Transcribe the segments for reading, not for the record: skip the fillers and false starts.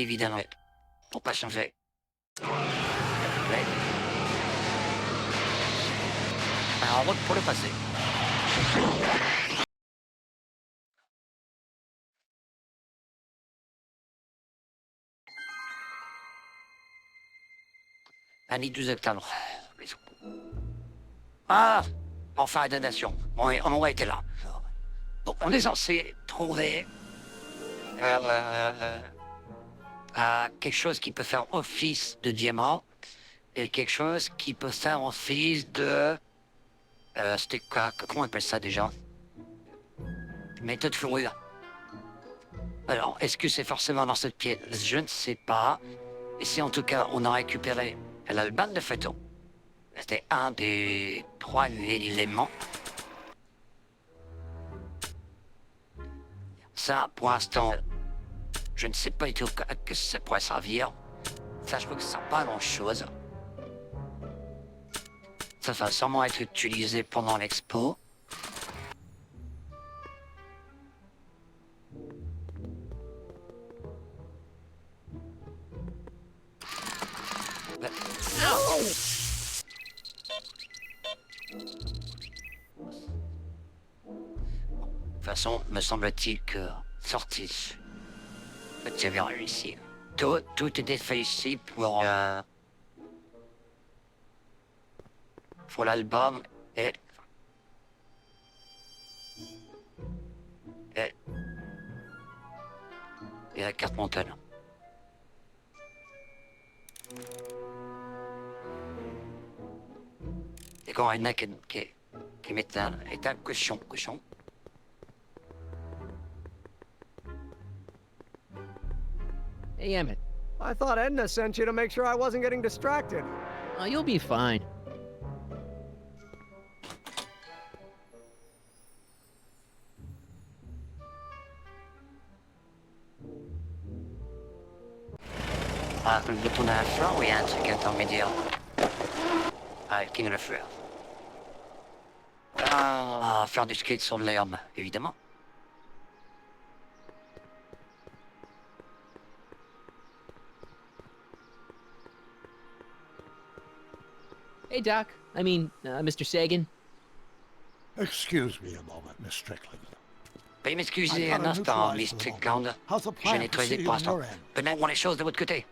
évidemment. Pour pas changer. Ouais. En route pour le passé. Annie 12 octobre. Ah, enfin, donation. On aurait été là. Donc, on est censé trouver quelque chose qui peut faire office de diamant et quelque chose qui peut faire office de... c'était quoi? Comment on appelle ça déjà? Méthode fourrure. Alors, est-ce que c'est forcément dans cette pièce? Je ne sais pas. Et si en tout cas on a récupéré la bande de photos, c'était un des 3 éléments. Ça, pour l'instant, je ne sais pas du tout à que ça pourrait servir. Ça, je crois que ça sert pas à grand-chose. Ça va sûrement être utilisé pendant l'expo. De toute façon, me semble-t-il que sorti. Tu avais réussi. Tout était fait ici pour l'album et la carte mentale. Et quand il y en a qui mettent un cochon. Hey, Emmett. I thought Edna sent you to make sure I wasn't getting distracted. Oh, you'll be fine. Ah, le tourner à la fleur ou il y a un truc intermédiaire? Ah, qui ne le fleur. Ah, faire du skate sur l'herbe, évidemment. Hey, Doc. I mean, Mr. Sagan. Excuse me a moment, Miss Strickland. Veuillez m'excuser un instant, Miss Strickland. Je n'ai trouvé pour l'instant. Peut-être les choses de votre côté.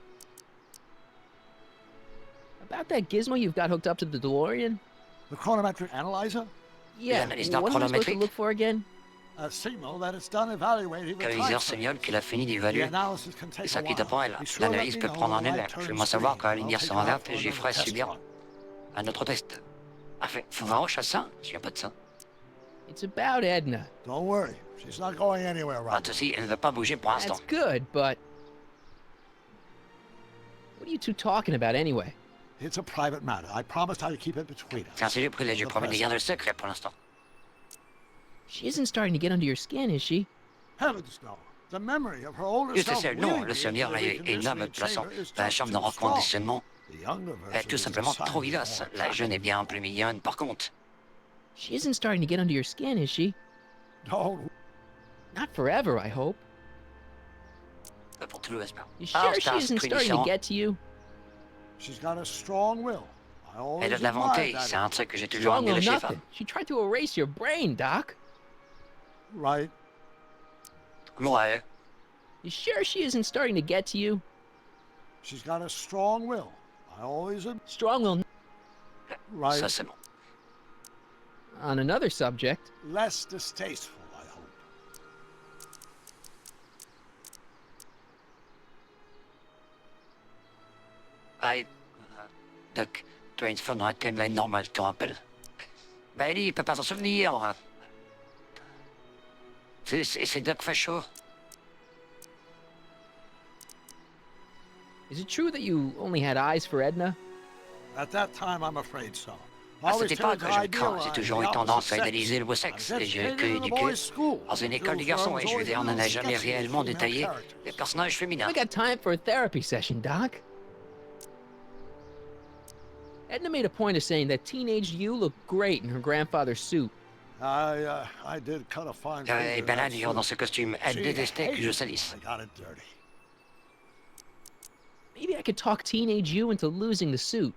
About that gizmo you've got hooked up to the DeLorean? The chronometric analyzer? Yeah, L'analyse what am I supposed to chronométrique. look for again? A signal that it's done evaluating the Le time viseur frame. signale qu'il a fini The d'évaluer. analysis can Et take ça a qui while. t'apprend, Be sure to l'analyse let peut me know prendre un when délai. light turns Fais-moi savoir green. quand la I'll lumière take sera you out verte for et j'y another ferai test subir run. un autre test. Enfin, faut voir au chassin, je viens pas de ça. It's about Edna. Don't worry, she's not going anywhere Pas right de soucis, elle ne veut pas bouger pour l'instant. That's good, but... What are you two talking about anyway? It's a private matter. I promised I'd keep it between us. C'est un sujet privilégié, For the promis de garder le present. secret pour l'instant. She isn't starting to get under your skin, is she? Heavens no. The memory of her older Juste self celle, non, wheeling le me souvenir into the et l'âme reconditioning plaçant chamber is dans la just chambre de too strong. reconditionnement The younger est version tout is simplement trop decidedly vivace. more La jeune est bien plus mignonne, par contre. She isn't starting to get under your skin, is she? Don't. Not forever, I hope. Pour tout le reste. You Alors, sure c'est she un isn't truc starting to différent. get to you? She's got a strong will. I always Elle a de la volonté, admired c'est that. un truc que j'ai toujours Strong admiré or chez les femmes. nothing. She tried to erase your brain, Doc. Right. Ouais, You sure she isn't starting to get to you? She's got a strong will. I always Strong will... right. ça c'est bon. On another subject. Less distasteful, I hope. Ah, Doc, tu as une femme dans la timeline normale, tu te rappelles? Ben lui, il peut pas s'en souvenir. C'est Doc Facho. Is it true that you only had eyes for Edna? At that time, I'm afraid so. À Always cette époque, tended to je crains, j'ai idealize toujours the eu tendance opposite à sex. idéaliser le beau I sexe, was et j'ai educated in a éduqué boys' school. dans une école de garçons, et je veux dire, on n'a jamais réellement détaillé les personnages féminins. I got time for a therapy session, Doc. Edna made a point of saying that teenage you looked great in her grandfather's suit. I did cut a fine figure Et in ben là, that d'ailleurs, dans suit. ce costume, elle She détestait que je hated salisse. I got it dirty. Maybe I could talk teenage you into losing the suit.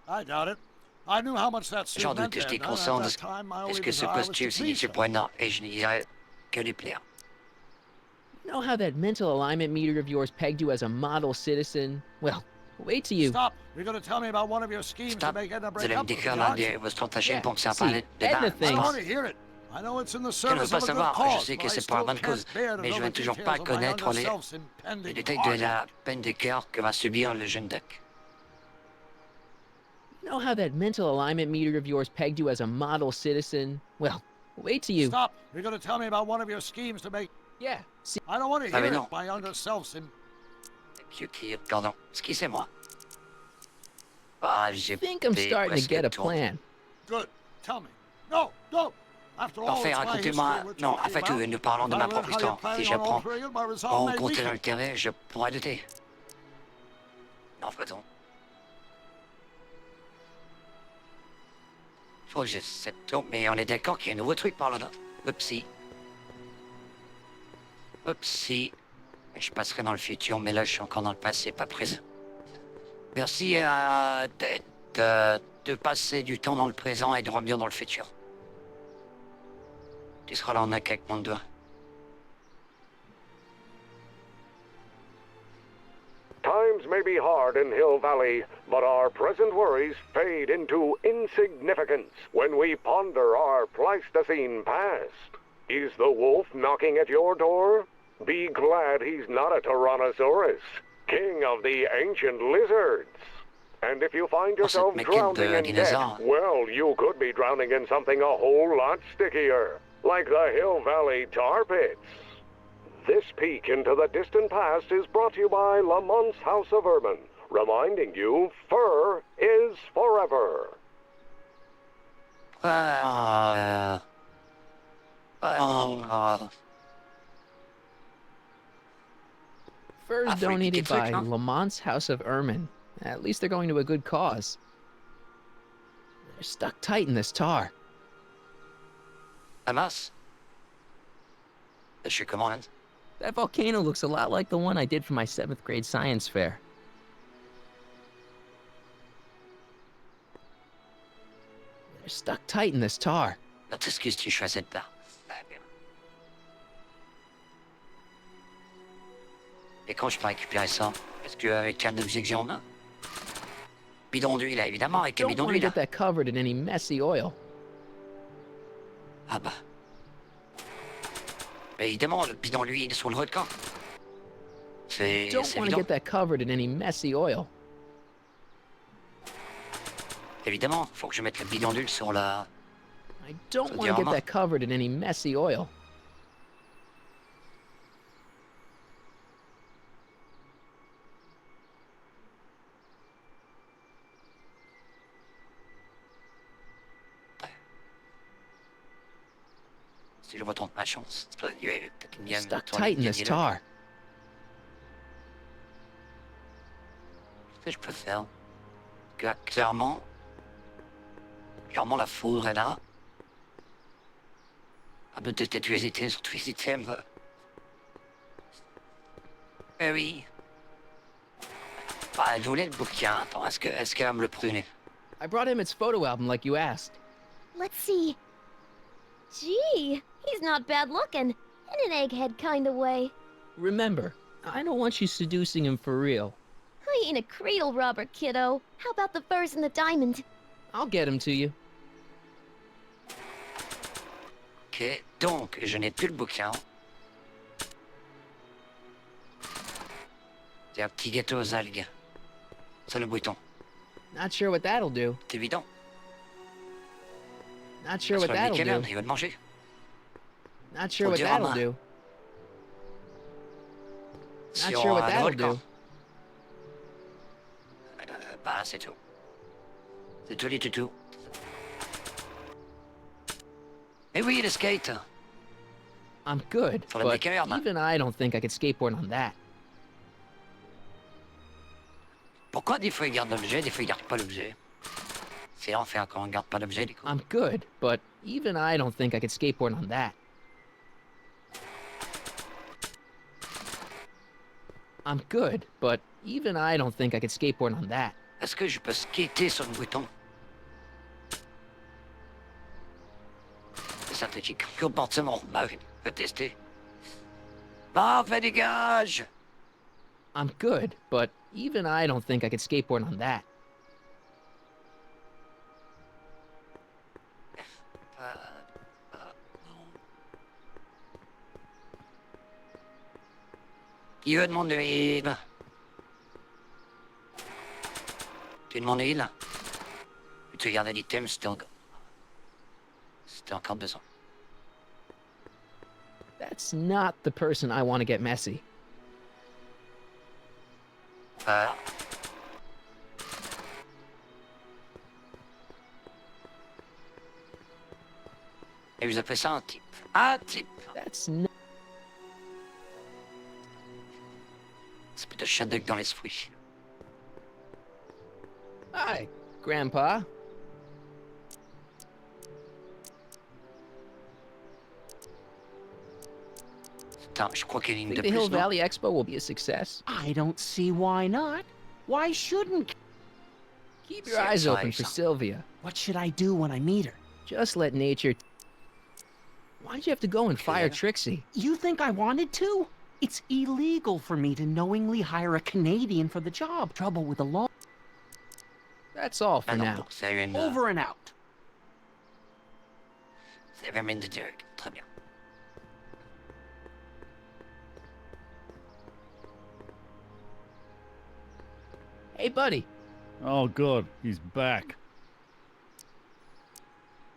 I doubt it. I knew how much that suit J'en meant doute, je to dis Edna, and conscience at de that time, my ce only que ce desire was to costume please signifie her. pour Edna, et je ne dirais que lui plaire. You know how that mental alignment meter of yours pegged you as a model citizen? Well, wait till you... Stop! You're going to tell me about one of your schemes Stop. to make Edna Vous break allez me up with décrire me, l'un aren't de you? vos stratagèmes Yeah, pour me faire see, parler de Edna bain, I n'est-ce don't thinks- pas? want to hear it. I know it's in the Je ne veux service pas of a good savoir, je cause, sais but que I c'est pour la still bonne cause, can't bear to mais je know ne veux the toujours details pas of my connaître younger les self's impending détails de heartache. la peine de cœur que va subir le jeune Duck. You know how that mental alignment meter of yours pegged you as a model citizen? Well, wait till you... Stop! You're going to tell me about one of your schemes to make... Yeah, see... I don't want to Ah, hear mais it. non. My younger self's in... Vieux qui, pardon, ce qui c'est moi. Ah, j'ai I think I'm fait starting to presque get a tout. plan. Good. Tell me. No, no! After all, Parfait, it's my racontez-moi. history we're Non, en talking fait, about. nous parlons de When I ma learn propre how you're histoire. Si planning on j'apprends altering it, my resolve en may compter dans weaken. le terrain, je pourrais douter. Non, faisons. Faut que je cette tombe, mais on est d'accord qu'il y a un nouveau truc par là-dedans. Oupsie. Oupsie. Je passerai dans le futur, mais là, je suis encore dans le passé, pas présent. Merci de passer du temps dans le présent et de revenir dans le futur. Tu seras là en un avec mon doigt. Times may be hard in Hill Valley, but our present worries fade into insignificance when we ponder our Pleistocene past. Is the wolf knocking at your door? Be glad he's not a Tyrannosaurus, king of the ancient lizards. And if you find yourself cette drowning maquette in de debt, dinosaure. well, you could be drowning in something a whole lot stickier, like the Hill Valley tar pits. This peek into the distant past is brought to you by Lamont's House of Urban, reminding you fur is forever. Furs faut donated expliquer le by truc, non? Lamont's House of Ermine. At least they're going to a good cause. They're stuck tight in this tar. Hamas? Je suis comment, hein? That volcano looks a lot like the one I did for my 7th grade science fair. They're stuck tight in this tar. Notre excuse, tu choisis de part. Et quand je peux récupérer ça? Est-ce qu'avec un objet que j'ai en main? Bidon d'huile, là, évidemment, avec un Don't bidon want to d'huile. get that covered in any messy oil. Ah bah. Mais évidemment, le bidon d'huile sur le haut de camp. C'est Don't want to évident. get that covered in any messy oil. Évidemment, faut que je mette le bidon d'huile sur la... I don't So want to get diamant. that covered in any messy oil. Si je retente ma chance, il y a peut-être une gamme Stuck sur tight in les this dialogues. tar. Qu'est-ce que je peux faire? Que, clairement, la foudre est là. Ah, peut-être tu hésitais sur tous les items. Eh oui. Bah, je voulais le bouquin. Attends, est-ce qu'elle va me le pruner? I brought him its photo album like you asked. Let's see. Gee, he's not bad looking. In an egghead kind of way. Remember, I don't want you seducing him for real. I ain't a cradle robber, kiddo. How about the furs and the diamond? I'll get him to you. Ok, donc, je n'ai plus le bouquin. C'est un petit gâteau aux algues. C'est le bouton. Not sure what that'll do. C'est évident. Not sure Parce what que le that'll nickel, do. il va le manger. Not sure Faut what dire that'll à do. Si Not sure on what a le that'll volcan. do. Bah, c'est tout. C'est tout les toutous. Eh oui, le skate. I'm good, Sur le but nickel, là. even I don't think I could skateboard on that. Pourquoi des fois il garde l'objet, des fois il garde pas l'objet? C'est l'enfer quand on garde pas l'objet, du coup. I'm good, but even I don't think I could skateboard on that. I'm good, but Even I don't think I could skateboard on that. Est-ce que je peux skater sur le bouton? C'est synthétique. Comportement. Bah oui, on peut tester. Parfait, dégage! I'm good, but even I don't think I could skateboard on that. Qui veut demander l'huile? Tu demandes l'huile? Tu regardes l'item, c'était encore besoin. That's not the person I want to get messy. Et vous appelez ça un type. Un type! That's not. C'est plutôt Shadok dans l'esprit. Hi, Grandpa. Attends, je crois qu'il y a une ligne Think de the Hill plus, non? Valley Expo will be a success? I don't see why not. Why shouldn't? Keep your eyes open for ça. Sylvia. What should I do when I meet her? Just let nature. Why'd you have to go and fire Okay. Trixie? You think I wanted to? It's illegal for me to knowingly hire a Canadian for the job. Trouble with the law. That's all for Ah non, now. donc c'est une... Over and out. C'est vraiment de Derek. Très bien. Hey, buddy. Oh, good. He's back.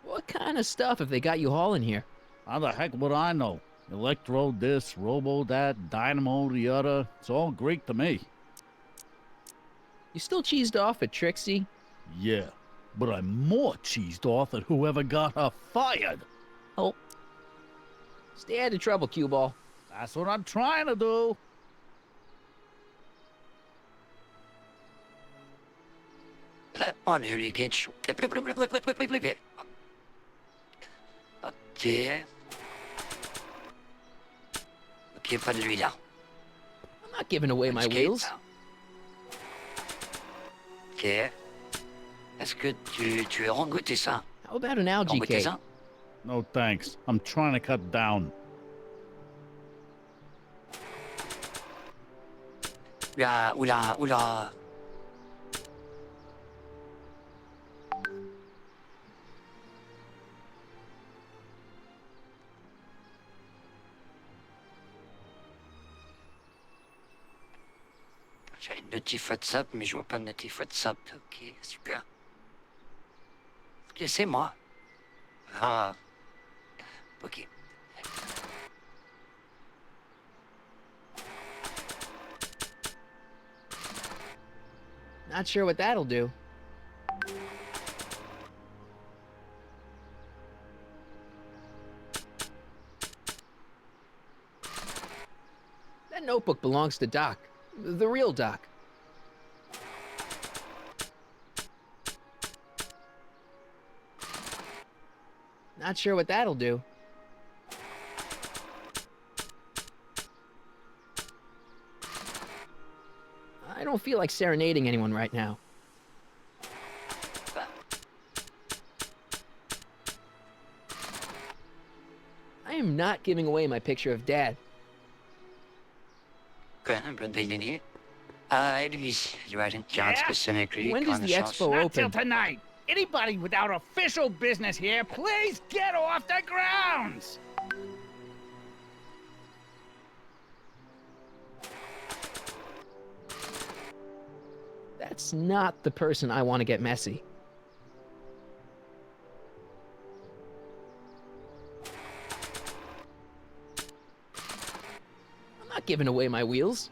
What kind of stuff have they got you hauling here? How the heck would I know? Electro this, robo that, dynamo the other. It's all Greek to me. You still cheesed off at Trixie? Yeah, but I'm more cheesed off at whoever got her fired. Oh. Stay out of trouble, cue ball. That's what I'm trying to do. Oh, le liquide. Ok. Ok, pas de lui là. I'm not giving away my Skate. wheels. Ok. Est-ce que tu as rengoûté ça? How about an algae Rengoûté cake? ça? No thanks. I'm trying to cut down. Oula, oula, oula. J'ai une notif WhatsApp, mais je vois pas de notif WhatsApp. Ok, super. Ok, c'est moi. Ah. Ok. Not sure what that'll do. That notebook belongs to Doc. The real Doc. Not sure what that'll do. I don't feel like serenading anyone right now. I am not giving away my picture of Dad. Quoi, un peu de baigner. Ah, et lui, j'imagine qu'il y a un discussion avec lui. When quand does on the change. expo Not till open? tonight. Anybody without official business here, please get off the grounds! That's not the person I want to get messy. I'm not giving away my wheels.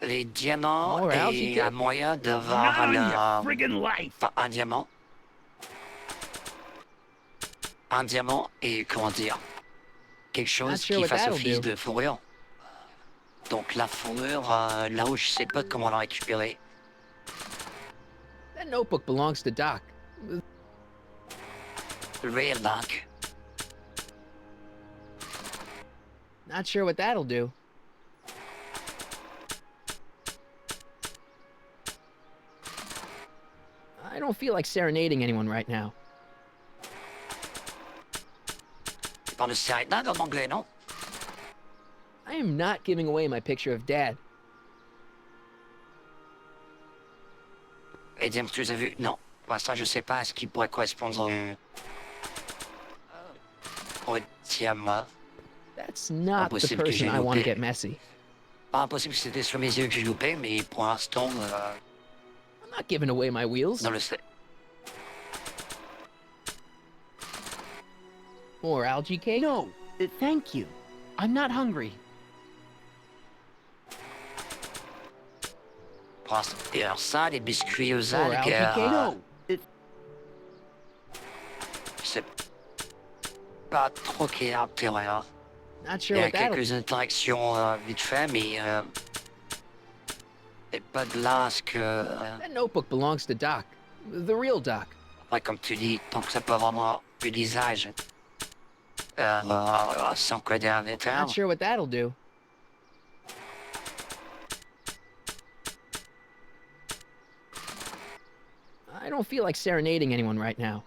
Les diamants Or else you et get- un moyen d'avoir Not on your un... friggin' life! Enfin, un diamant. Un diamant et, comment dire, quelque chose Not sure qui what fasse that'll office do. de fourrure. Donc la fourrure, là où je sais pas comment la récupérer. That notebook belongs to Doc. Real Doc. Not sure what that'll do. I don't feel like serenading anyone right now. Tu parles de serenade en anglais, non? I am not giving away my picture of Dad. Et dire, tu les as vus? Non. Pour l'instant, je sais pas à ce qui pourrait correspondre au diamant. That's not the Impossible que person j'ai I want to loupé. get messy. Pas impossible que c'était sur mes yeux que j'ai loupé, mais pour l'instant, I'm not giving away my wheels. non le sais. More algae cake? No, thank you. I'm not hungry. Pour l'instant. Et alors ça, les biscuits aux More algues, algae cake? No, je sais pas trop qui est à l'intérieur. Not Il sure y a what that'll... quelques interactions vite fait, mais et pas de là à ce que... That notebook belongs to Doc. The real Doc. après, comme tu dis, tant que ça peut vraiment l'usage sans coder à l'intérieur. Not sure what that'll do. I don't feel like serenading anyone right now.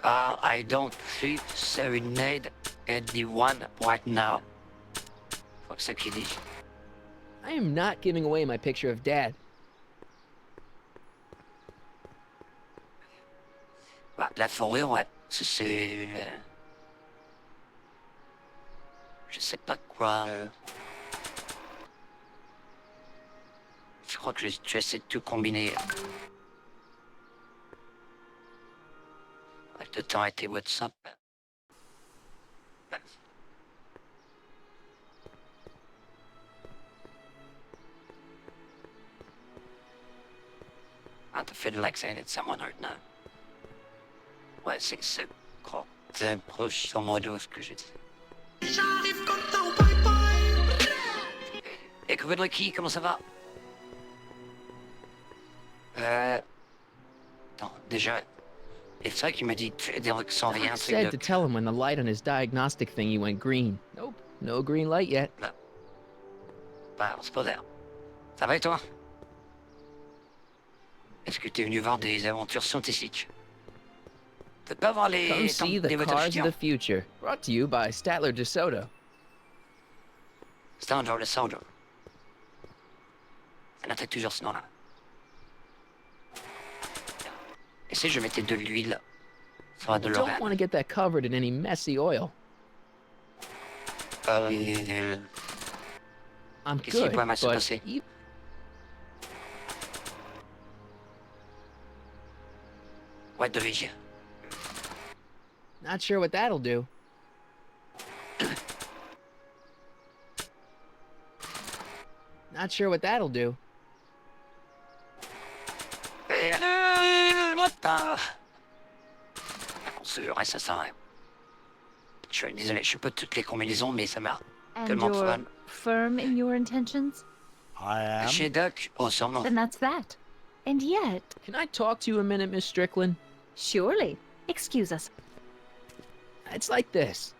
I don't feel serenade anyone right now. Faut que ça qu'il dit. I am not giving away my picture of Dad. Bah, la forêt, ouais. C'est... je sais pas quoi... Je crois que tu essaies de tout combiner. Avec le temps était WhatsApp. Ah, t'as fait de l'accent de someone right now. Ouais, c'est ça. Crois. C'est proche sur moi de ce que j'ai dit. Et que qui, comment ça va? Attends, déjà... Et c'est vrai qu'il m'a dit de faire des trucs sans rien, Doc c'est said to tell him when the light on his diagnostic thingy went green. Nope, no green light yet. Bah, c'est pas l'air. Ça va et toi? Est-ce que t'es venu voir des aventures scientifiques? Peut pas voir les... Come see the des voitures cars of futures. the future. Brought to you by Statler DeSoto. C'est un genre de sound. Elle attaque toujours ce nom-là. Et si je mettais de l'huile sur la de Don't want l'oreille? to get that covered in any messy oil. I'm Qu'est-ce qui good, pourrait mal se but passer? Ouais, de vigie. not sure what that'll do. Not sure what that'll do. What the... On reste à ça. Je suis désolé, je suis pas toutes les combinaisons, mais ça m'a And tellement you're fun. firm in your intentions? I am. Chez Doc, oh sûrement. Then that's that. And yet, Can I talk to you a minute, Miss Strickland? surely. Excuse us. It's like this.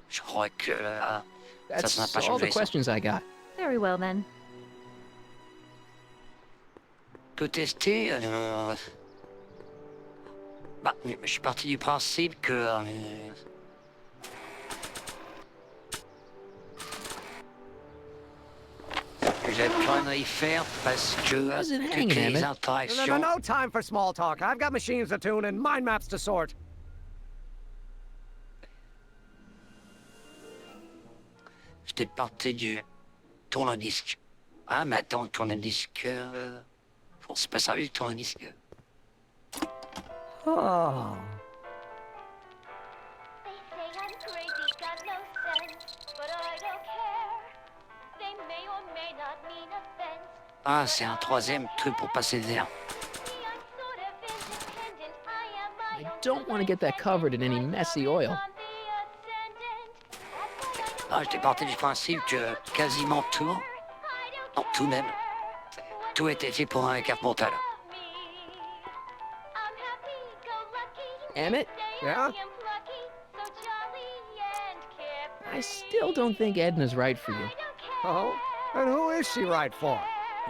Je crois que ça n'a That's pas all the changé. Ça. questions I got. Very well then. Peut tester. Bah, je suis parti du principe que. Que j'avais plus rien à y faire parce que How's it toutes hanging, les Emmett? interactions. No time for small talk. I've got machines to tune and mind maps to sort. J'étais parti du tourne-disque. Ah, mais attends, tourne-disque. Bon, c'est pas sérieux, tourne-disque. Oh. They say I'm crazy, got no sense, but I don't care. They may or may not mean offense. Ah, c'est un troisième truc pour passer d'air. See, I'm sort of independent. I am my I own don't want to get that covered in any messy oil. on the ascendant. That's why I don't Ah, j'étais parti du principe que quasiment tout, non tout même, tout était fait pour un carpental. Emmett? Yeah? I am plucky, so jolly and carefree. I still don't think Edna's right for you. I don't care. Oh? And who is she right for?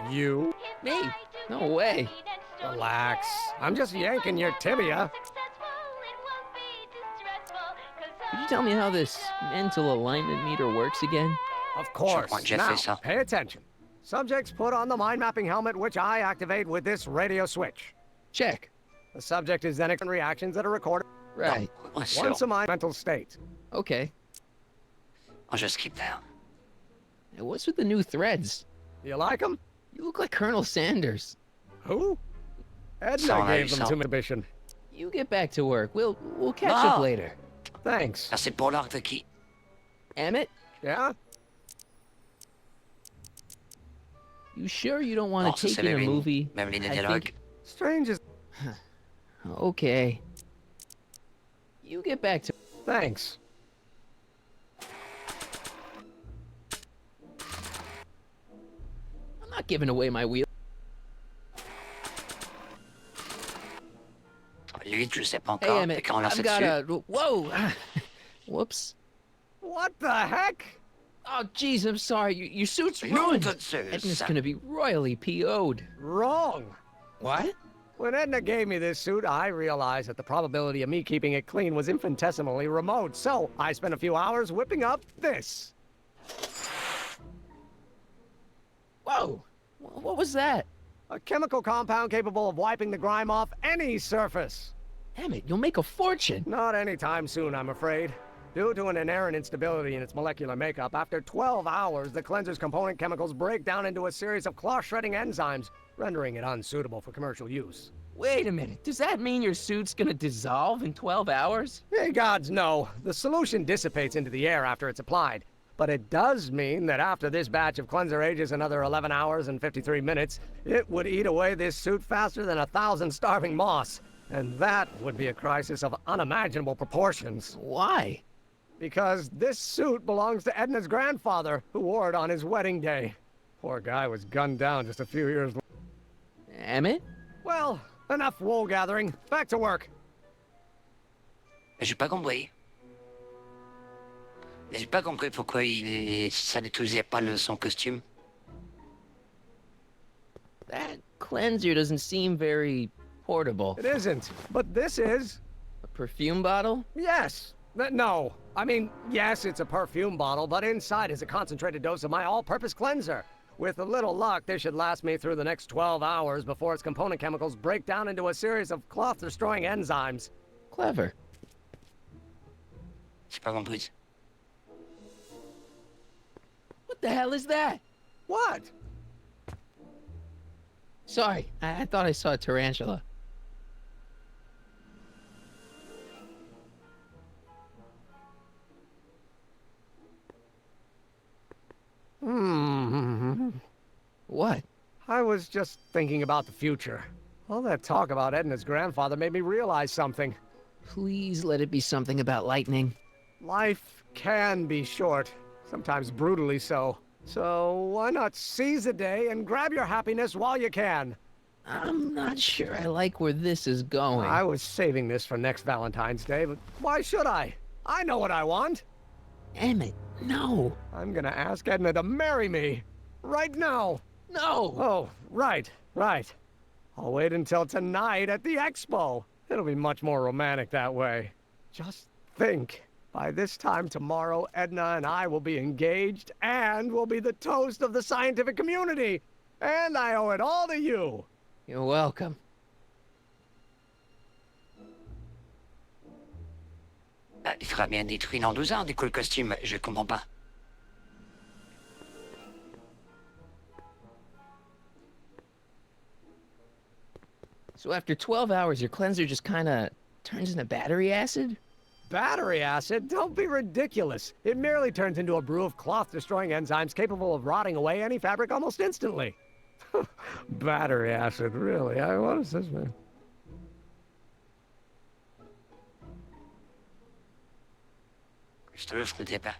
You? If Me? I do No get way. lucky, then so Relax. declare. I'm just yanking your tibia. Successful, it won't be distressful, 'cause Could you tell me how this mental alignment meter works again? Of course. crois que j'ai Now, fait ça. pay attention. Subjects put on the mind-mapping helmet, which I activate with this radio switch. Check. The subject is then in reactions that are recorded Right. Ouais, sûr. once a mind mental state. Okay. I'll just skip that. Now, what's with the new threads? You like them? You look like Colonel Sanders. Who? Edna Sound gave like them to yourself. me. Mission. You get back to work. We'll catch No. up later. Thanks. Merci pour l'ordre de qui? Emmett, Yeah? you sure you don't want Oh, to ça, take c'est in a même movie? Même ligne de I dialogue. think- Strange as... Okay. You get back to... Thanks. I'm not giving away my wheel. Lui, je sais pas Hey, encore. Emmett, Mais quand on lance I've got dessus, a... Whoa! Whoops. What the heck? Oh, jeez, I'm sorry. Your suit's Nom ruined. de Zeus. Edna's gonna be royally PO'd. Wrong. What? When Edna gave me this suit, I realized that the probability of me keeping it clean was infinitesimally remote, so I spent a few hours whipping up this. Whoa! What was that? A chemical compound capable of wiping the grime off any surface. Emmett, you'll make a fortune. Not anytime soon, I'm afraid. Due to an inherent instability in its molecular makeup, after 12 hours, the cleanser's component chemicals break down into a series of cloth-shredding enzymes, rendering it unsuitable for commercial use. Wait a minute. Does that mean your suit's gonna dissolve in 12 hours? Hey, gods, no. The solution dissipates into the air after it's applied. But it does mean that after this batch of cleanser ages another 11 hours and 53 minutes, it would eat away this suit faster than 1,000 starving moths. And that would be a crisis of unimaginable proportions. Why? Because this suit belongs to Edna's grandfather, who wore it on his wedding day. Poor guy was gunned down just a few years later. Emmett? Well, enough wool gathering. Back to work. j'ai pas compris. J'ai pas compris pourquoi ça n'utilisait pas son costume. That cleanser doesn't seem very portable. It isn't, but this is. A perfume bottle? Yes. No. I mean, yes, it's a perfume bottle, but inside is a concentrated dose of my all-purpose cleanser. With a little luck, this should last me through the next 12 hours before its component chemicals break down into a series of cloth-destroying enzymes. Clever. J'ai pas compris. What the hell is that? What? Sorry, I thought I saw a tarantula. What? I was just thinking about the future. All that talk about Edna's grandfather made me realize something. Please let it be something about lightning. Life can be short, sometimes brutally so. So why not seize the day and grab your happiness while you can? I'm not sure I like where this is going. I was saving this for next Valentine's Day, but why should I? I know what I want. Emmett, no. I'm gonna ask Edna to marry me. Right now. No! Oh, right. I'll wait until tonight at the expo. It'll be much more romantic that way. Just think. By this time tomorrow, Edna and I will be engaged and will be the toast of the scientific community. And I owe it all to you. You're welcome. Ah, il sera bien détruit dans 12 ans, du coup, le costume. Je comprends pas. So after 12 hours, your cleanser just kinda turns into battery acid? Battery acid? Don't be ridiculous. It merely turns into a brew of cloth-destroying enzymes capable of rotting away any fabric almost instantly. Battery acid, really? What is this, man? Je te le je pas.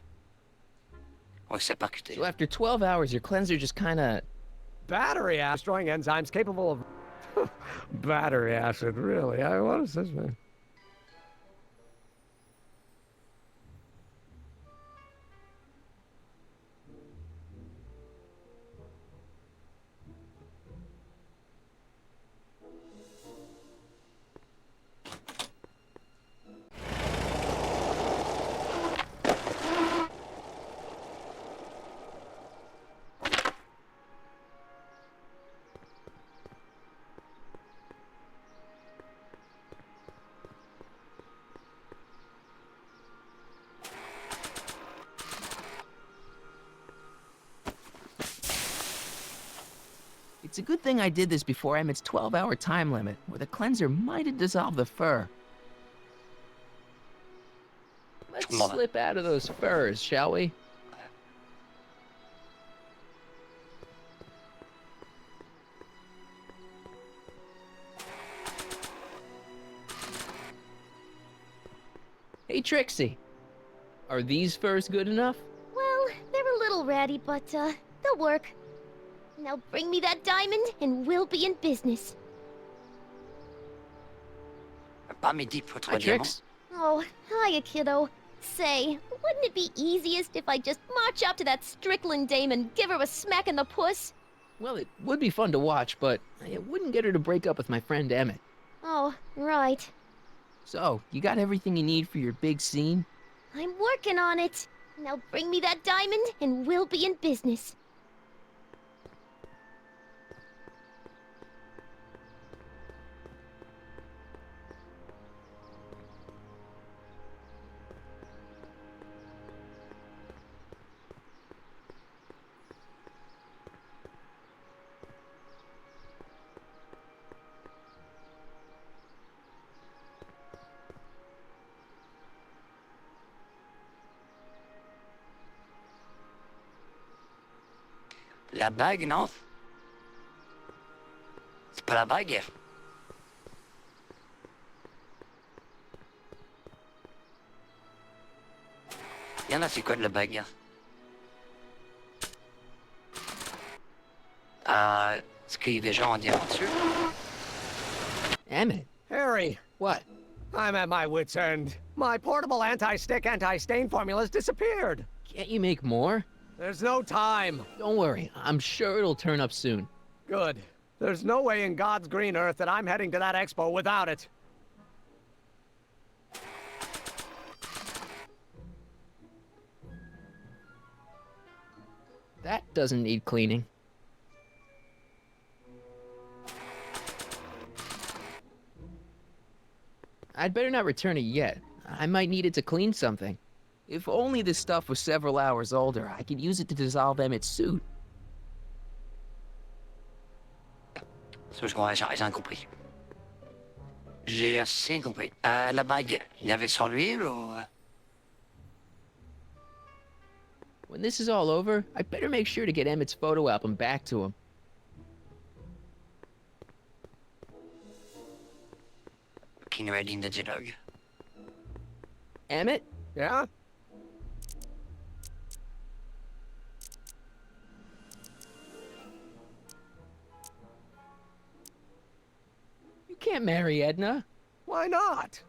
Ouais, c'est pas que So after 12 hours, your cleanser just kinda... Battery acid, destroying enzymes capable of... Battery acid, really? What is this, man? It's a good thing I did this before Emmett's 12-hour time limit, or the cleanser might have dissolved the fur. Let's slip out of those furs, shall we? Hey, Trixie. Are these furs good enough? Well, they're a little ratty, but, they'll work. Now bring me that diamond, and we'll be in business. Pas mes 10 autres Hi, diamants. Trix. Oh, hiya, kiddo. Say, wouldn't it be easiest if I just march up to that Strickland dame and give her a smack in the puss? Well, it would be fun to watch, but it wouldn't get her to break up with my friend Emmett. Oh, right. So, you got everything you need for your big scene? I'm working on it. Now bring me that diamond, and we'll be in business. La bague, non? C'est pas la bague? Y'en a, c'est quoi de la bague? Est-ce qu'il y avait genre en diamant dessus? Emmett, Harry, what? I'm at my wit's end. My portable anti-stick, anti-stain formula's disappeared. Can't you make more? There's no time. Don't worry, I'm sure it'll turn up soon. Good. There's no way in God's green earth that I'm heading to that expo without it. That doesn't need cleaning. I'd better not return it yet. I might need it to clean something. If only this stuff was several hours older, I could use it to dissolve Emmett's suit. Ça, j'ai rien compris. J'ai assez compris. La bague, il y avait sur lui ou... When this is all over, I'd better make sure to get Emmett's photo album back to him. Qui nous a dit de dialogue? Emmett? Yeah? You can't marry Edna. Why not?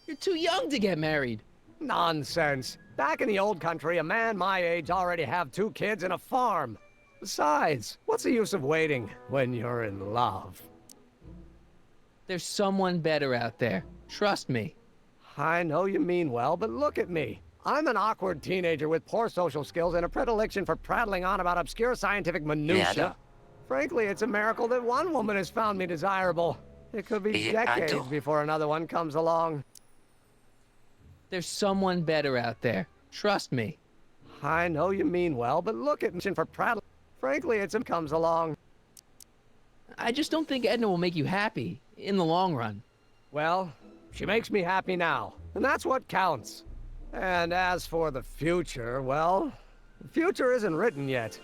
You're too young to get married. Nonsense. Back in the old country, a man my age already have 2 kids and a farm. Besides, what's the use of waiting when you're in love? There's someone better out there. Trust me. I know you mean well, but look at me. I'm an awkward teenager with poor social skills and a predilection for prattling on about obscure scientific minutiae. Yeah, Frankly, it's a miracle that one woman has found me desirable. It could be Yeah, I decades do. before another one comes along. There's someone better out there. Trust me. I know you mean well, but look at me for prattling. Frankly, it's comes along. I just don't think Edna will make you happy in the long run. Well, she makes me happy now, and that's what counts. And as for the future, well, the future isn't written yet.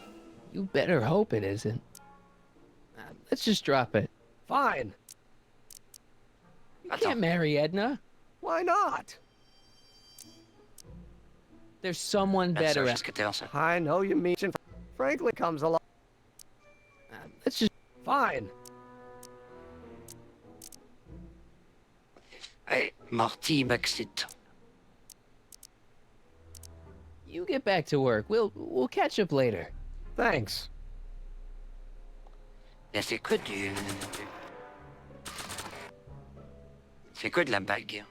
You better hope it isn't. Let's just drop it. Fine. You can't marry Edna. Why not? There's someone better out. Qu'est-ce que t'es enceinte? I know you mean. Frankly, comes along. Let's just. Fine. Hey, Marty m'excite. You get back to work. We'll catch up later. Thanks. Mais c'est quoi du... C'est quoi de la bague?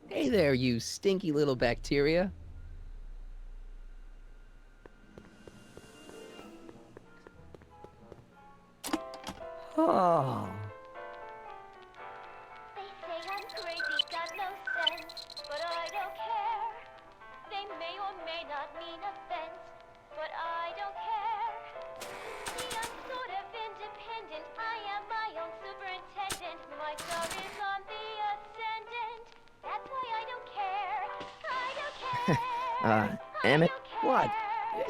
Hey there, you stinky little bacteria. Oh. They say I'm crazy, got no sense, but I don't care. They may or may not mean offense, but I don't care. See, I'm sort of independent. I am my own superintendent. My star is on the ascendant. That's why I don't care. I don't care. Emmett? What?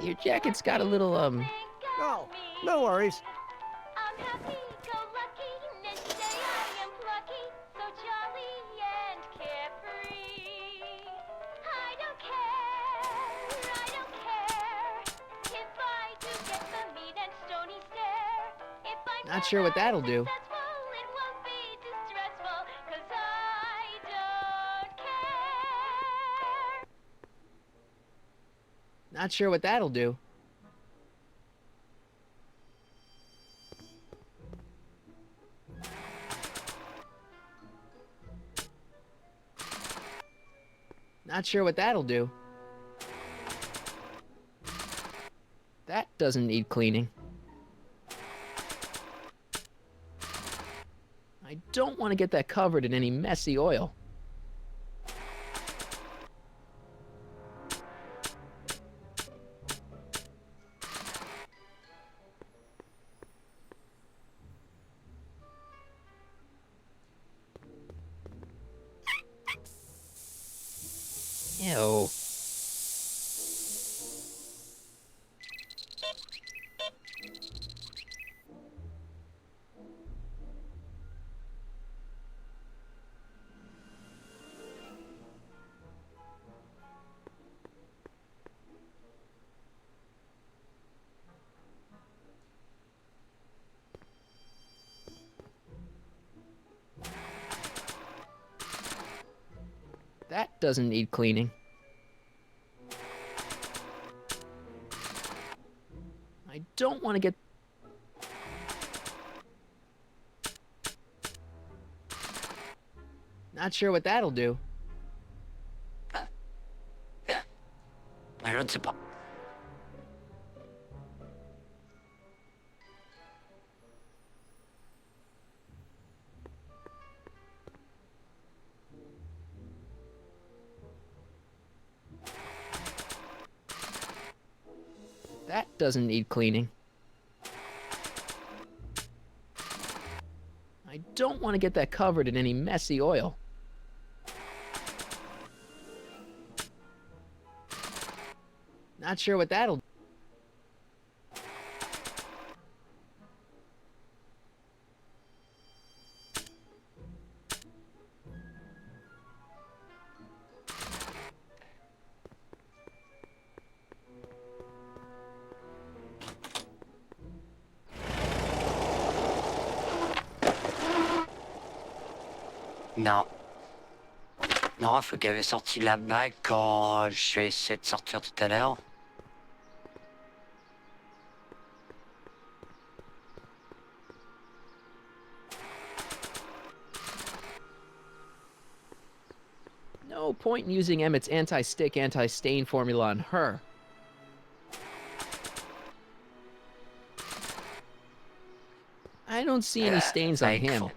Your jacket's got a little, Oh, no worries. I'm happy-go-lucky, men say I am plucky, so jolly and carefree. I don't care, if I do get the mean and stony stare. If I'm Not sure what that'll do. successful, it won't be distressful, 'cause I don't care. Not sure what that'll do. Not sure what that'll do. That doesn't need cleaning. I don't want to get that covered in any messy oil. Ew. That doesn't need cleaning. I don't want to get... Not sure what that'll do. Je ne sais pas. That doesn't need cleaning. I don't want to get that covered in any messy oil. Not sure what that'll... Non. Non, il faut qu'elle avait sorti la bague quand je vais essayer de sortir tout à l'heure. No point in using Emmett's anti-stick, anti-stain formula on her. I don't see any stains on him.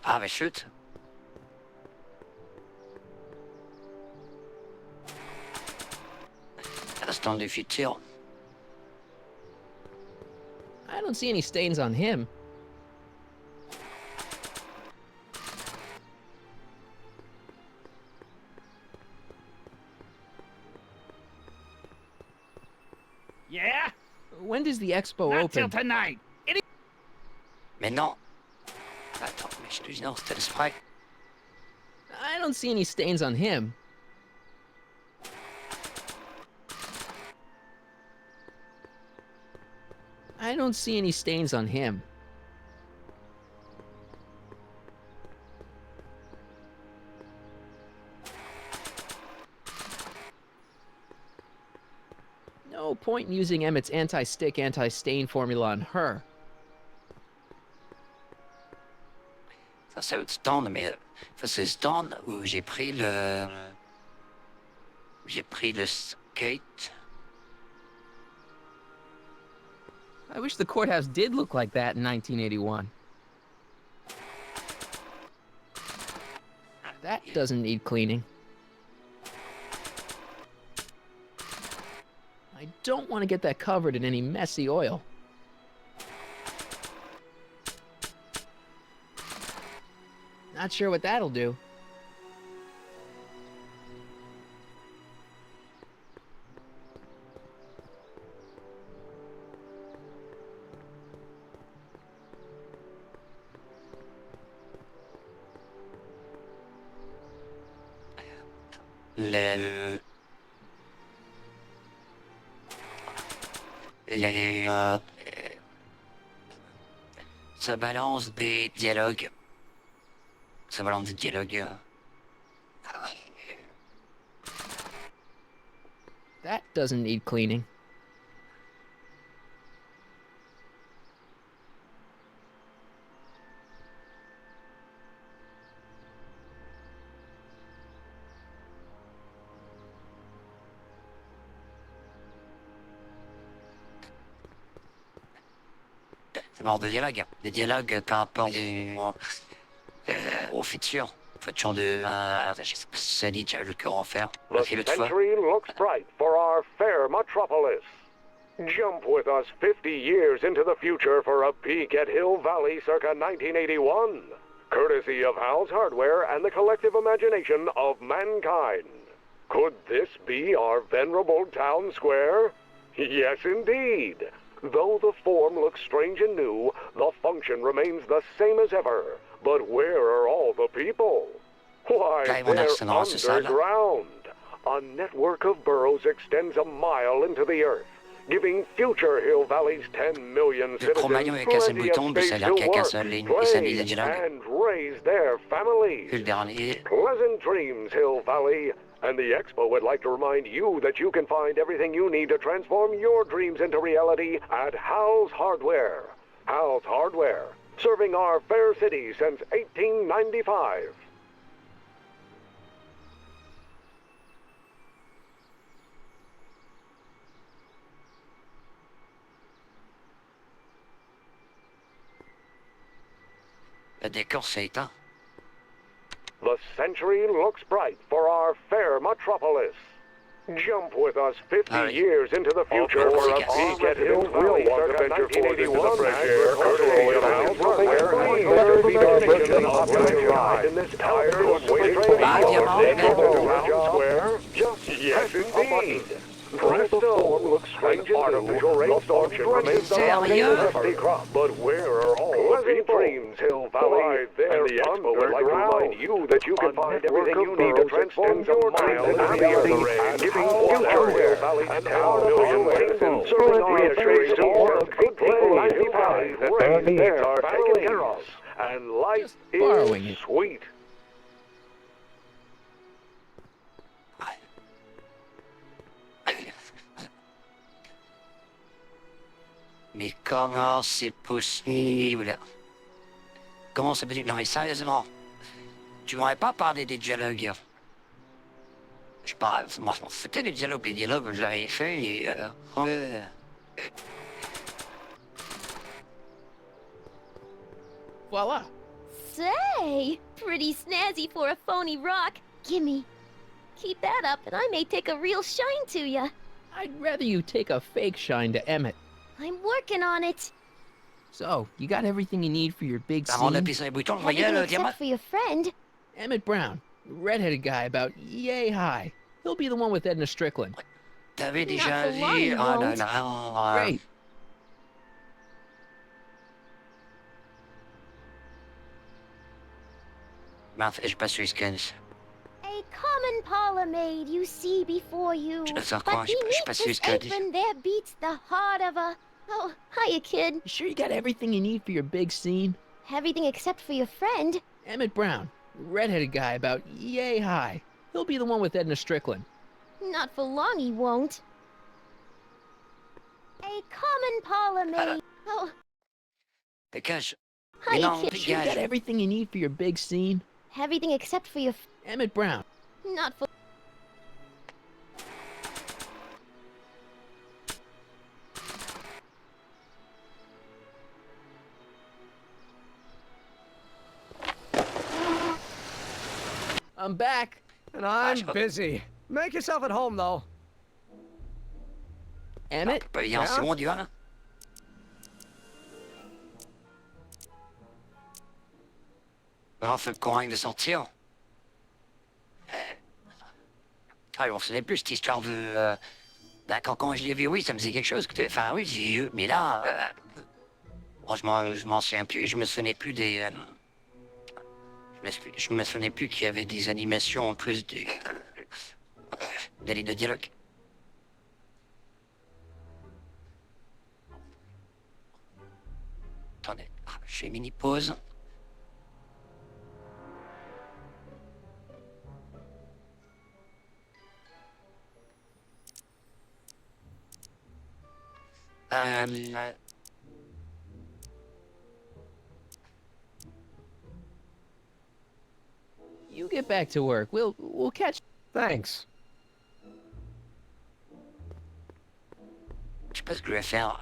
Ah, mais chut. Instant du futur. I don't see any stains on him. Yeah? When does the expo Not till open? tonight. Mais non. Attends, mais je te dis non, c'était le spray. I don't see any stains on him. I don't see any stains on him. No point in using Emmett's anti-stick, anti-stain formula on her. Ça, c'est du temps, mais Enfin, c'est le stand où j'ai pris le... J'ai pris le skate. I wish the courthouse did look like that in 1981. That doesn't need cleaning. I don't want to get that covered in any messy oil. Not sure what that'll do. Ça balance des dialogues. Ça balance des dialogues. That doesn't need cleaning. C'est mort de dialogue. Des dialogues par rapport aux features. Feature de... ça dit, le cœur en fer. The century looks bright for our fair metropolis. Jump with us 50 years into the future for a peek at Hill Valley circa 1981. Courtesy of Hal's Hardware and the collective imagination of mankind. Could this be our venerable town square? Yes, indeed. Though the form looks strange and new, the function remains the same as ever. But where are all the people? Why, they're underground. A network of burrows extends a mile into the earth, giving future Hill Valley's 10 million citizens plenty of space to work, play, and raise their families. Pleasant dreams, Hill Valley. And the Expo would like to remind you that you can find everything you need to transform your dreams into reality at Hal's Hardware. Hal's Hardware, serving our fair city since 1895. Le décor s'est éteint. The century looks bright for our fair metropolis. Jump with us 50 years into the future for a peek at Hill Valley circa 1981. In this tired, waiting square. Yes, indeed. The storm looks strange and artificial rainstorm remains the crop. But where are all the dreams, Hill Valley? And the Expo would like to remind you that you can find everything you need to transform your dreams into reality, giving future Hill Valley 10 million citizens serving our trees to work. Good people 95 that their needs are taken care of, and life is sweet. Mais comment c'est possible? Comment c'est possible? Non mais sérieusement, tu m'aurais pas parlé des dialogues. Je parle, moi je m'en foutais des dialogues, je l'avais fait et Voila! Say, pretty snazzy for a phony rock. Gimme. Keep that up and I may take a real shine to ya. I'd rather you take a fake shine to Emmett. I'm working on it. So, you got everything you need for your big scene? Everything except for your friend. Emmett Brown, the redheaded guy about yay high. He'll be the one with Edna Strickland. T'avais déjà vu? Oh là là. Great. Mince, j'ai pas su ce que... A common parlor maid you see before you. But beneath this apron there beats the heart of a... Oh, hiya, kid. You sure you got everything you need for your big scene? Everything except for your friend. Emmett Brown, the redheaded guy about yay high. He'll be the one with Edna Strickland. Not for long he won't. A common parlor maid. Oh. Dégage. Hiya, kid. You sure you got everything you need for your big scene? Everything except for your Emmett Brown. not for. I'm back. And I'm busy. Make yourself at home, though. Emmett? Il y a un Yeah? second, là. On fait le courant de sortir. Ah, on ne plus cette histoire de... D'accord, quand je l'ai vu, oui, ça me faisait quelque chose. Enfin, oui, j'ai eu... Mais là... Franchement, je m'en souviens plus. Je me souvenais plus des... Je me souvenais plus qu'il y avait des animations en plus des lignes de dialogue. Attendez, je fais mini pause. You get back to work. We'll catch. Thanks. Je sais pas ce que je vais faire.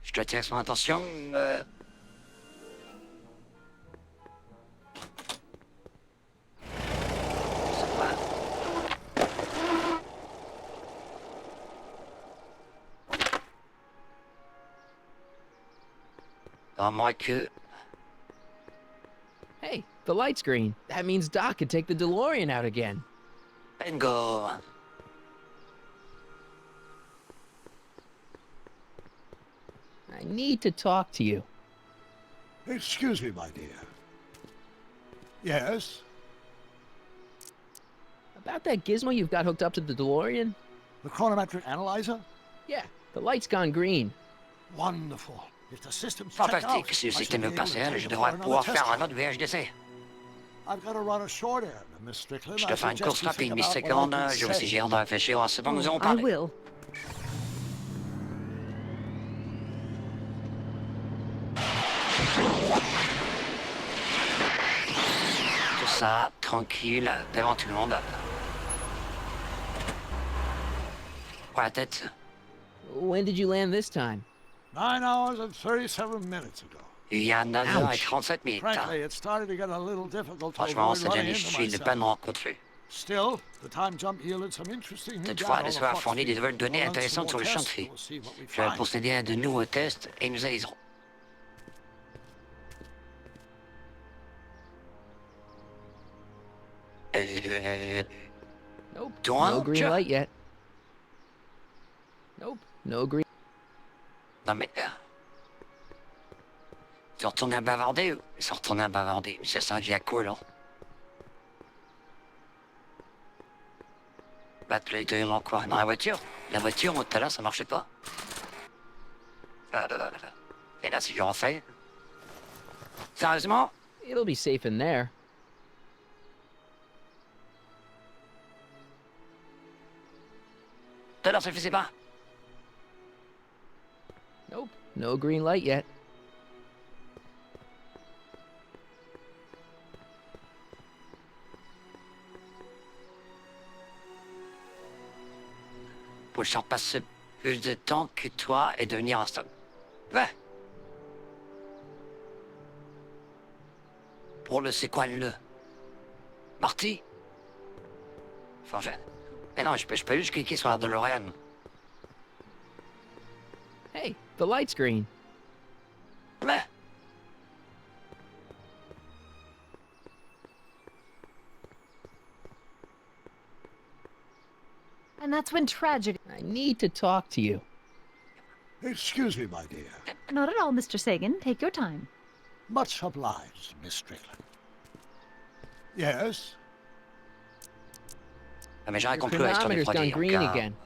Je dois attirer son attention. Je sais pas. À moins que... Hey, the light's green. That means Doc can take the DeLorean out again. Bingo. I need to talk to you. Excuse me, my dear. Yes? About that gizmo you've got hooked up to the DeLorean? The chronometric analyzer? Yeah, the light's gone green. Wonderful. If the system's checked out, Fantastique. Si le I should système be est able to passé, take je it devrais for pouvoir another faire test un autre voyage d'essai. I've got to run a short errand, Miss Strickland. Je I dois faire une suggest course you rapide, think Miss about what I Seconde. can J'ai aussi say. géré de réfléchir à ce dont nous avons I parlé. will. Tout ça, tranquille, devant tout le monde. Pour la tête. When did you land this time? 9 hours and 37 minutes ago. Il y a 9h37 minutes. Frankly, it started to get a little difficult to Franchement, avoid ça devient running into difficile de ne pas myself. me rencontrer. Still, the time jump yielded some interesting new Toutefois, data le on the soir a Fox fourni des feed. nouvelles données We'll run some intéressantes sur more le champ de tests, fille. we'll see what we Je vais find. procéder à de nouveaux tests et nous analyserons. Nope. Toi, No green tu- light yet. Nope. No green. Non mais... Ils sont retournés à bavarder ou... Ils sont retournés à bavarder. C'est ça, j'ai à quoi, là? Bah, tu l'as quoi? Dans la voiture? La voiture, tout à l'heure, ça marchait pas. Et là, si je refais... Sérieusement? It'll be safe in there. Tout à l'heure, ça le faisait pas. Nope. No green light yet. Pour que j'en passe plus de temps que toi et devenir un stock. Ouais. Pour le c'est quoi le... Marty? Enfin, mais non, je peux juste cliquer sur la DeLorean. Hey, the light's green. Ouais. And that's when tragedy. I need to talk to you. Excuse me, my dear. Not at all, Mr. Sagan. Take your time. Much obliged, Miss Strickland. Yes? Ah, mais j'aurais Your compris l'histoire des chronometer's gone produits. green again.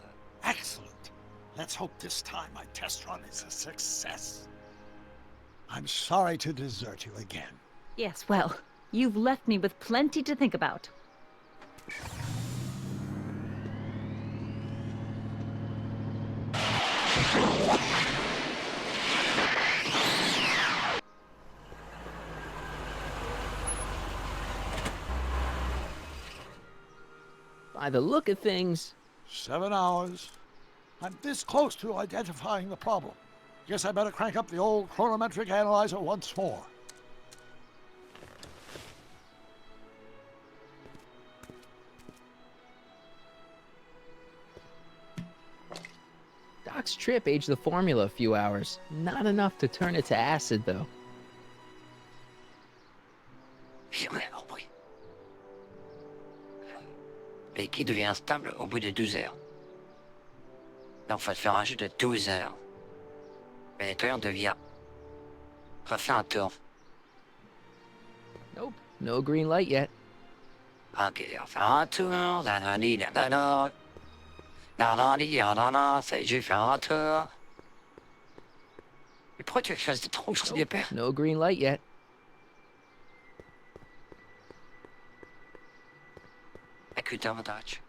Excellent. Let's hope this time my test run is a success. I'm sorry to desert you again. Yes, well, you've left me with plenty to think about. By the look of things, 7 hours. I'm this close to identifying the problem. Guess I better crank up the old chronometric analyzer once more. Doc's trip aged the formula a few hours. Not enough to turn it to acid, though. Oui. Et qui devient instable au bout de 12 heures. Là, on va faire un jeu de 12 heures. Le nettoyant devient... On va faire un tour. Nope, no green light yet. Ok, on va faire un tour. Nanani, nanana. Nanani, nanana. Ça y est, je vais faire un tour. Mais pourquoi tu veux que je fasse des troncs sur des pères? No green light yet. Écoute davantage.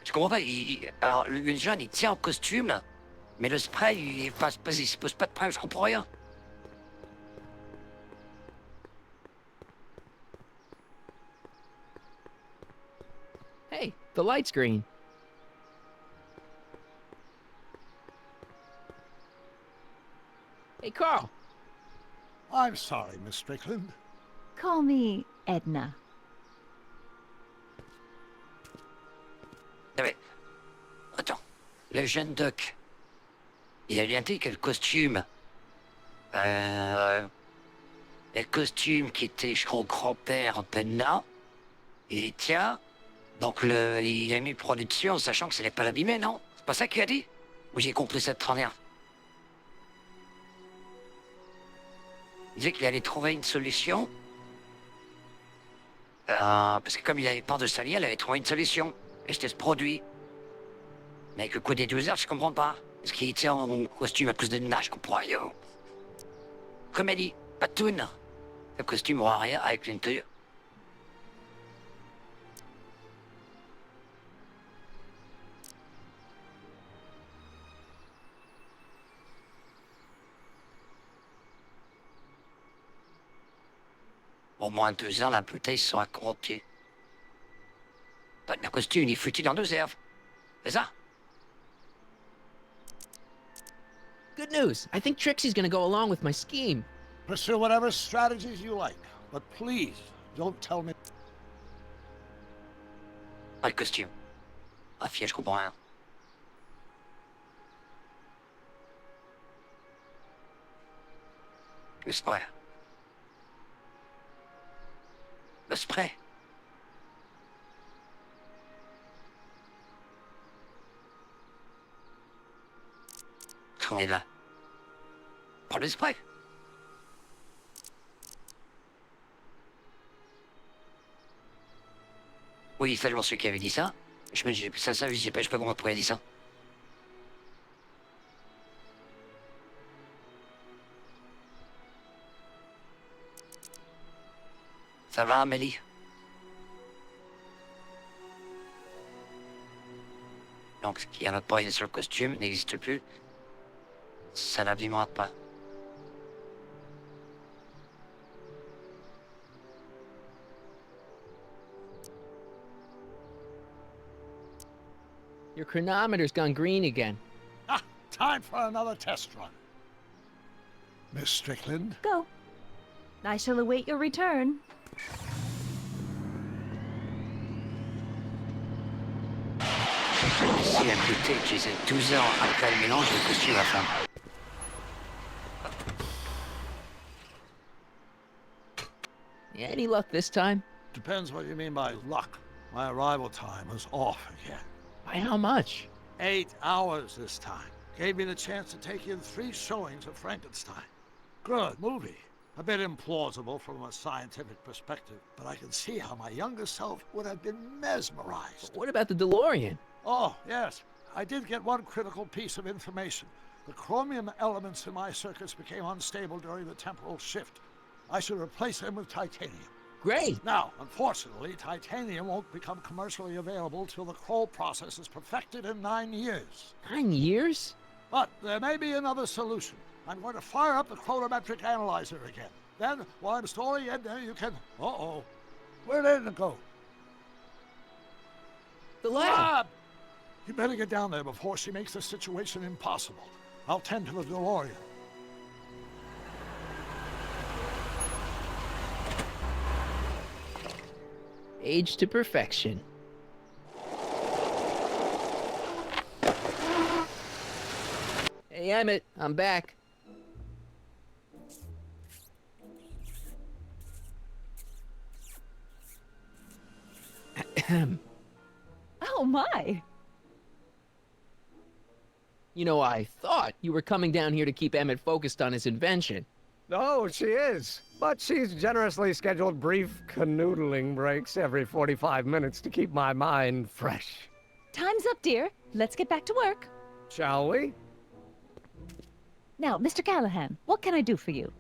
Je comprends pas, alors le jeune il tient en costume, mais le spray il se pose pas de problème, je comprends rien. Hey, the light's green. Hey, Carl. I'm sorry, Miss Strickland. Call me Edna. Non mais, attends, le jeune Doc, il a bien dit que le costume, qui était, je crois, au grand-père Penna, il tient, donc il a mis production, sachant que ça n'est pas l'abîmer, non? C'est pas ça qu'il a dit? Ou j'ai compris cette dernière? Il disait qu'il allait trouver une solution, parce que comme il avait peur de salir, il avait trouvé une solution. Et c'était ce produit. Mais avec le coup des 12 heures, je comprends pas. Parce qu'il était en costume à plus de nage, je comprends rien. Comme elle dit, pas de toune. Le costume aura rien avec une tenue. Au moins 2 heures, la bouteille sera corrompue. Le costume, il est futile en 2 heures. C'est ça? Good news. I think Trixie's gonna go along with my scheme. Pursue whatever strategies you like, but please don't tell me. Pas le costume. Ah, fier, je comprends rien. Le spray. Le spray. On est là. Prends le spray. Oui, ça, je m'en souviens qui avait dit ça. Je me dis, ça, je sais pas comment pourquoi il a dit ça. Ça va, Amélie? Donc, ce qui a notre poids sur le costume n'existe plus. Ça n'abimente pas. Your chronometer's gone green again. Ah, time for another test run. Miss Strickland? Go. I shall await your return. Si la bouteille utilisait 12 heures après le mélange, le costume à fin. Any luck this time? Depends what you mean by luck. My arrival time was off again. By how much? 8 hours this time. Gave me the chance to take in 3 showings of Frankenstein. Good movie. A bit implausible from a scientific perspective, but I can see how my younger self would have been mesmerized. What about the DeLorean? Oh, yes. I did get one critical piece of information. The chromium elements in my circuits became unstable during the temporal shift. I should replace them with titanium. Great. Now, unfortunately, titanium won't become commercially available till the Kroll process is perfected in 9 years. 9 years? But there may be another solution. I'm going to fire up the chronometric analyzer again. Then, while I'm stalling Edna, you can... Uh-oh. Where'd Edna go? The lab! You better get down there before she makes the situation impossible. I'll tend to the DeLorean. Age to perfection. Hey, Emmett, I'm back. Oh my! You know, I thought you were coming down here to keep Emmett focused on his invention. Oh, she is. But she's generously scheduled brief canoodling breaks every 45 minutes to keep my mind fresh. Time's up, dear. Let's get back to work. Shall we? Now, Mr. Callahan, what can I do for you?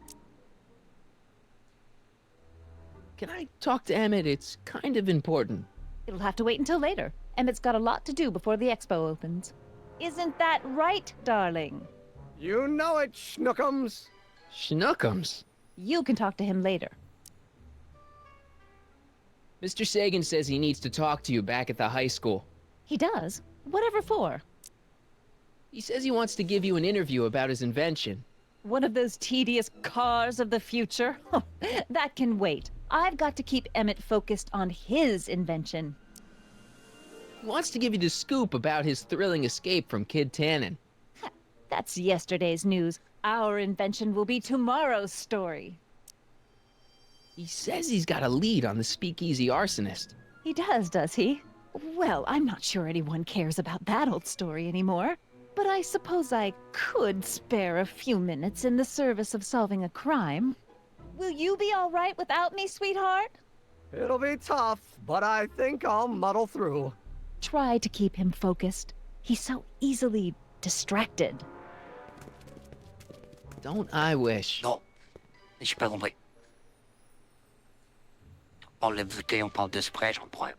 Can I talk to Emmett? It's kind of important. It'll have to wait until later. Emmett's got a lot to do before the expo opens. Isn't that right, darling? You know it, Schnookums. Schnookums? You can talk to him later. Mr. Sagan says he needs to talk to you back at the high school. He does? Whatever for? He says he wants to give you an interview about his invention. One of those tedious cars of the future? That can wait. I've got to keep Emmett focused on his invention. He wants to give you the scoop about his thrilling escape from Kid Tannen. That's yesterday's news. Our invention will be tomorrow's story. He says he's got a lead on the speakeasy arsonist. He does he? Well, I'm not sure anyone cares about that old story anymore. But I suppose I could spare a few minutes in the service of solving a crime. Will you be all right without me, sweetheart? It'll be tough, but I think I'll muddle through. Try to keep him focused. He's so easily distracted. Don't I wish? Non, j'ai pas compris. On l'a voté, on parle de spray, je comprends.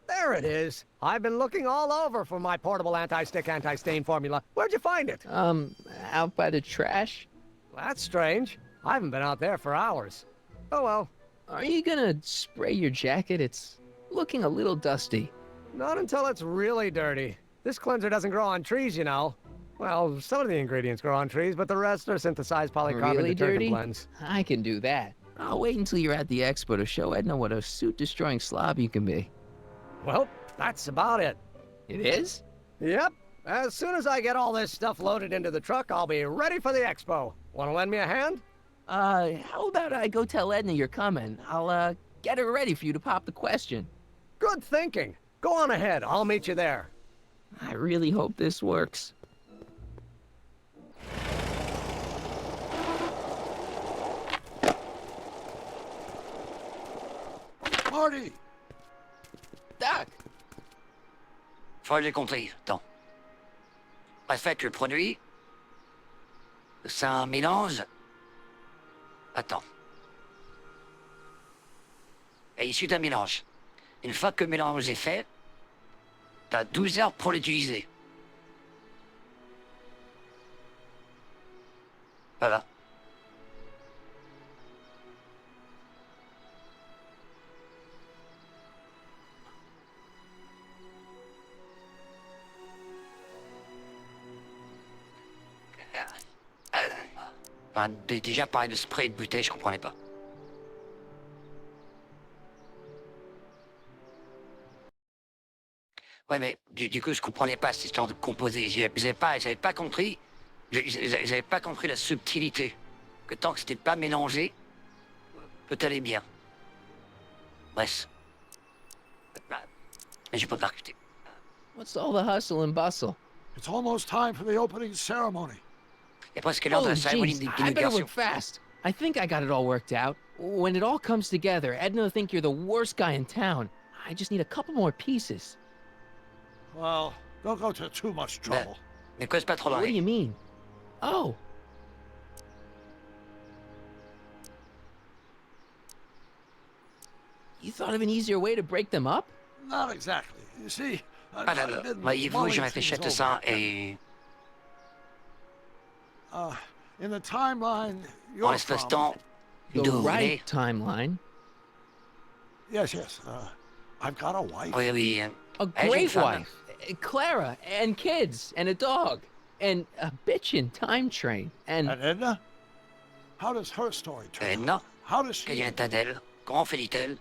There it is. I've been looking all over for my portable anti-stick, anti-stain formula. Where'd you find it? Out by the trash? That's strange. I haven't been out there for hours. Oh well. Are you gonna spray your jacket? It's looking a little dusty. Not until it's really dirty. This cleanser doesn't grow on trees, you know. Well, some of the ingredients grow on trees, but the rest are synthesized polycarbonate Really detergent dirty? blends. I can do that. I'll wait until you're at the expo to show Edna what a suit-destroying slob you can be. Well, that's about it. It is? Yep. As soon as I get all this stuff loaded into the truck, I'll be ready for the expo. Want to lend me a hand? How about I go tell Edna you're coming? I'll, get her ready for you to pop the question. Good thinking. Go on ahead. I'll meet you there. I really hope this works. Marty! Doc! Faut j'ai compris. Attends. En fait, le produit, c'est un mélange. Attends. Est issu d'un mélange. Une fois que le mélange est fait, t'as 12 heures pour l'utiliser. Voilà. Enfin, déjà parler de spray et de bouteille, je comprenais pas. Ouais, mais du coup, je comprenais pas cette histoire de composé. J'avais pas compris. J'avais pas compris la subtilité. Que tant que c'était pas mélangé, peut aller bien. Bref. Mais j'ai pas percuté. What's all the hustle and bustle? It's almost time for the opening ceremony. Et presque l'heure de Oh, la cérémonie jeez, I better d'inauguration. work fast. I think I got it all worked out. When it all comes together, Edna will think you're the worst guy in town. I just need a couple more pieces. Well, Don't go to too much Ben, trouble. ne cause pas trop What do you d'ennuis. mean? Oh. You thought of an easier way to break them up? Not exactly. You see, Ah là là, voyez-vous, je réfléchis à tout ça et in the timeline en you're l'espace-temps The d'où vous venez. right timeline. Yes, I've got a wife. Oui, oui. A j'ai une great femme. wife. Clara, and kids, and a dog, and a bitchin' time train, and And Edna? How does her story turn out? Edna? How does Que she... vient d'elle? Comment fait-il?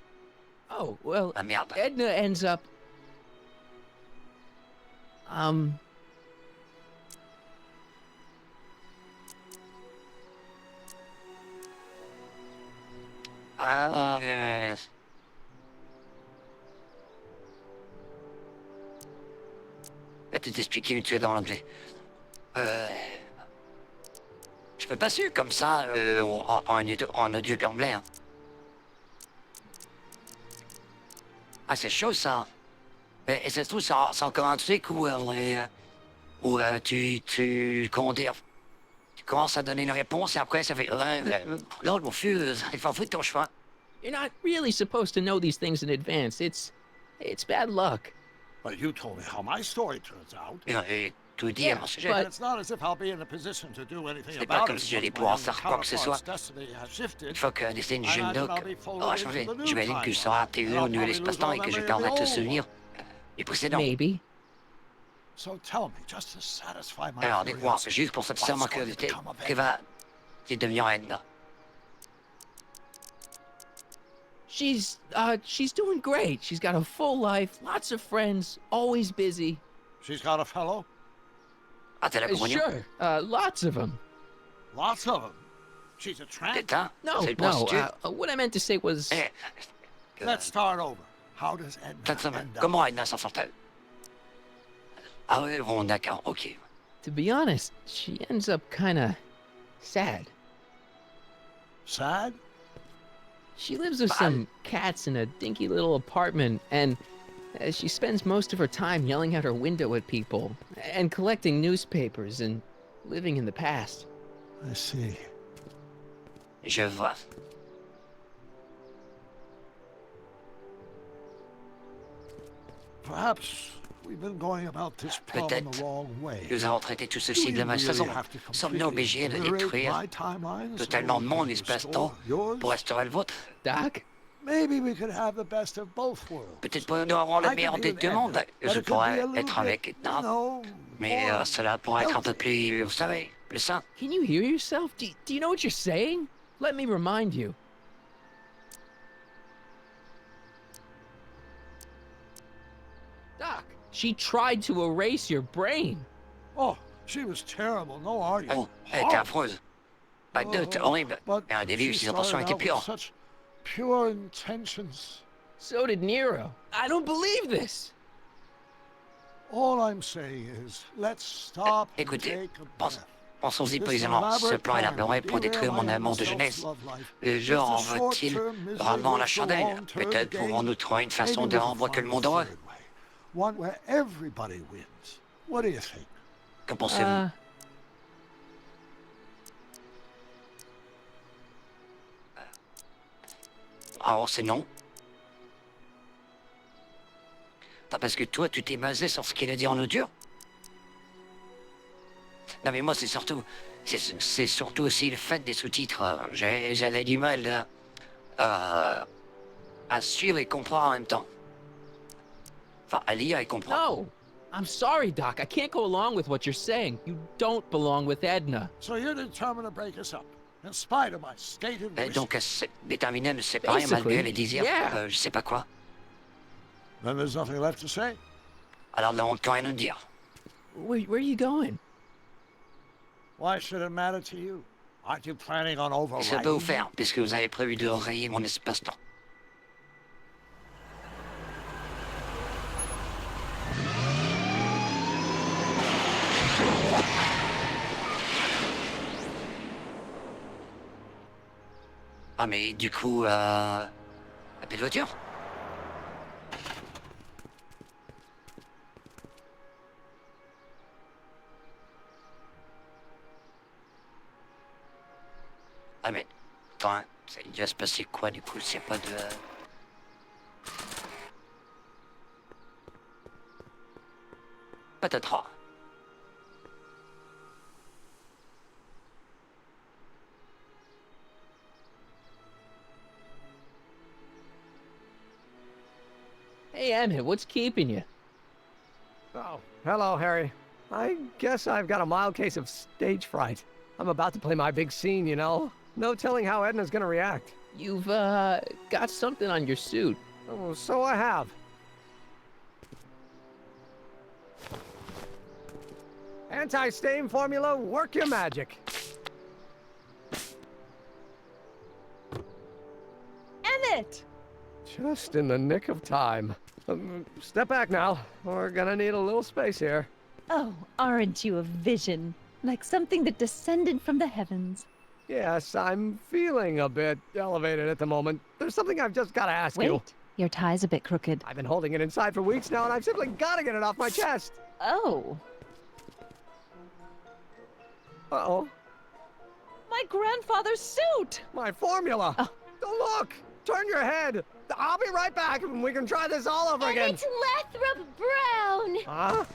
oh, well, Ah merde. Edna ends up. Ah, va tout expliquer vite fait dans l'anglais. Je peux pas sûr comme ça en audio anglais. Hein. Ah, c'est chaud ça. Mais et ça se trouve, c'est encore un truc où, comment dire, tu commences à donner une réponse et après ça fait. Là, mon fils, il faut foutre ton choix. You're not really supposed to know these things in advance. It's bad luck. But you told me how my story turns out. Et tout dit à mon sujet. but- And it's not as if I'll be in a position to do anything C'est pas about comme it si j'allais once my pouvoir young faire quoi que ce soit. counterpart's destiny has shifted. Une fois que les scènes du jeune doc I'll be folded aura changé, into the new j'imagine que je serai timeline. intégré And au I'll nouvel probably espace-temps lose et all que je memory perdrai of tout the old souvenir du précédent. Maybe. So tell me, just to satisfy my Alors, dites-moi, curiosity, juste pour satisfaire ma what's going to curiosité, become of que va-t-il devenir Edna? She's doing great. She's got a full life, lots of friends, always busy. She's got a fellow? Ah, t'as la communion? Sure, lots of them. Lots of them. She's a tramp? Peut-être, hein? No, C'est une no. prostituée? What I meant to say was, Eh, Let's start over. How does Edna cette semaine, end up? comment Edna s'en sort-elle? Ah oui, bon, d'accord, ok. to be honest, she ends up kinda sad. Sad? She lives with some cats in a dinky little apartment, and she spends most of her time yelling out her window at people, and collecting newspapers, and living in the past. I see. Je vois. Perhaps we've been going about this problem the Peut-être wrong way. nous avons traité tout Do ceci we de la mauvaise really façon. have to Sommes-nous completely obligés de obliterate détruire my timeline so totalement we mon can espace-temps restore yours? pour restaurer le vôtre? Doc? Maybe we could have the best of both worlds. Peut-être pourrions-nous avoir le I meilleur could des be deux with mondes. Edna, but Je it could pourrais be a little être avec bit, Edna, you know, mais more cela pourrait être un peu healthy. plus, vous savez, plus sain. Can you hear yourself? Do you know what you're saying? Let me remind you. Doc, she tried to erase your brain. Oh, she was terrible, no argument. Oh, elle était affreuse. Pas de doute, horrible. But Mais au début, she ses intentions started étaient out with pures. such pure intentions. So did Nero. I don't believe this. All I'm saying is, let's stop and Écoutez, take a pense- breath. pensons-y This posément. Ce elaborate plan plan élaboré would pour derail détruire mon my amour de self-love jeunesse. life. Le If jeu the en veut-il short-term misery rarement la was the chandelle? long-term Peut-être gain, pouvons-nous trouver une façon maybe de we can rendre que le find monde a heureux. third way. One where everybody wins. What do you think? Que pensez-vous? Alors c'est non. Pas parce que toi, tu t'es basé sur ce qu'il a dit en audio? Non mais moi, c'est surtout aussi le fait des sous-titres. J'avais du mal à suivre et comprendre en même temps. Enfin, à lire et comprendre. No. I'm sorry, Doc. I can't go along with what you're saying. You don't belong with Edna. So you're determined to break us up, in spite of my stated wish. Donc, déterminé à me séparer malgré les désirs, yeah. je sais pas quoi. Then there's nothing left to say. Alors, nous n'avons rien à dire. Where are you going? Why should it matter to you? Aren't you planning on Ça peut vous overriding? faire, puisque vous avez prévu de rayer mon espace-temps. Ah mais du coup, appelle voiture. Ah mais, attends, hein, il va se passer quoi du coup? C'est pas de... Patatras. Hey, Emmett, what's keeping you? Oh, hello, Harry. I guess I've got a mild case of stage fright. I'm about to play my big scene, you know? No telling how Edna's gonna react. You've, got something on your suit. Oh, so I have. Anti-stain formula, work your magic. Emmett! Just in the nick of time. Step back now. We're gonna need a little space here. Oh, aren't you a vision? Like something that descended from the heavens. Yes, I'm feeling a bit elevated at the moment. There's something I've just gotta ask you. Wait, your tie's a bit crooked. I've been holding it inside for weeks now, and I've simply gotta get it off my chest. Oh. Uh-oh. My grandfather's suit! My formula. Oh. Look! Turn your head. I'll be right back, and we can try this all over again. Emmett Lathrop Brown! Huh?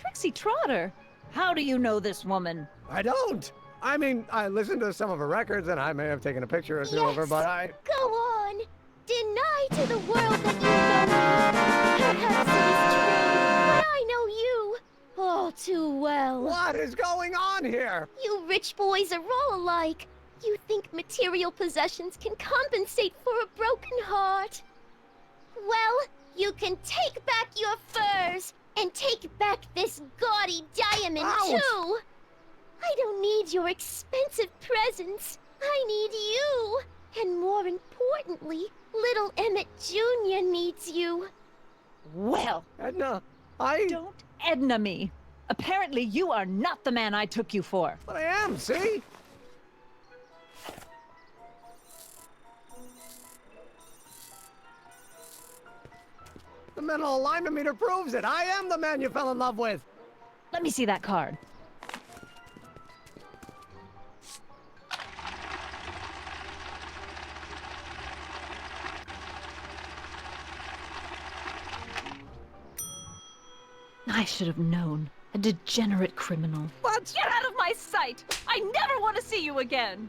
Trixie Trotter. How do you know this woman? I don't. I mean, I listened to some of her records, and I may have taken a picture or two of her, but I... Go on! Deny to the world that you know me. Perhaps it is true, but I know you all too well. What is going on here? You rich boys are all alike. You think material possessions can compensate for a broken heart. Well, you can take back your furs, and take back this gaudy diamond, Ouch! too! I don't need your expensive presents. I need you. And more importantly, little Emmett Jr. needs you. Well, Edna, I... don't Edna me. Apparently you are not the man I took you for. But I am, see? The mental alignment meter proves it. I am the man you fell in love with. Let me see that card. I should have known. A degenerate criminal. What? Get out of my sight! I never want to see you again!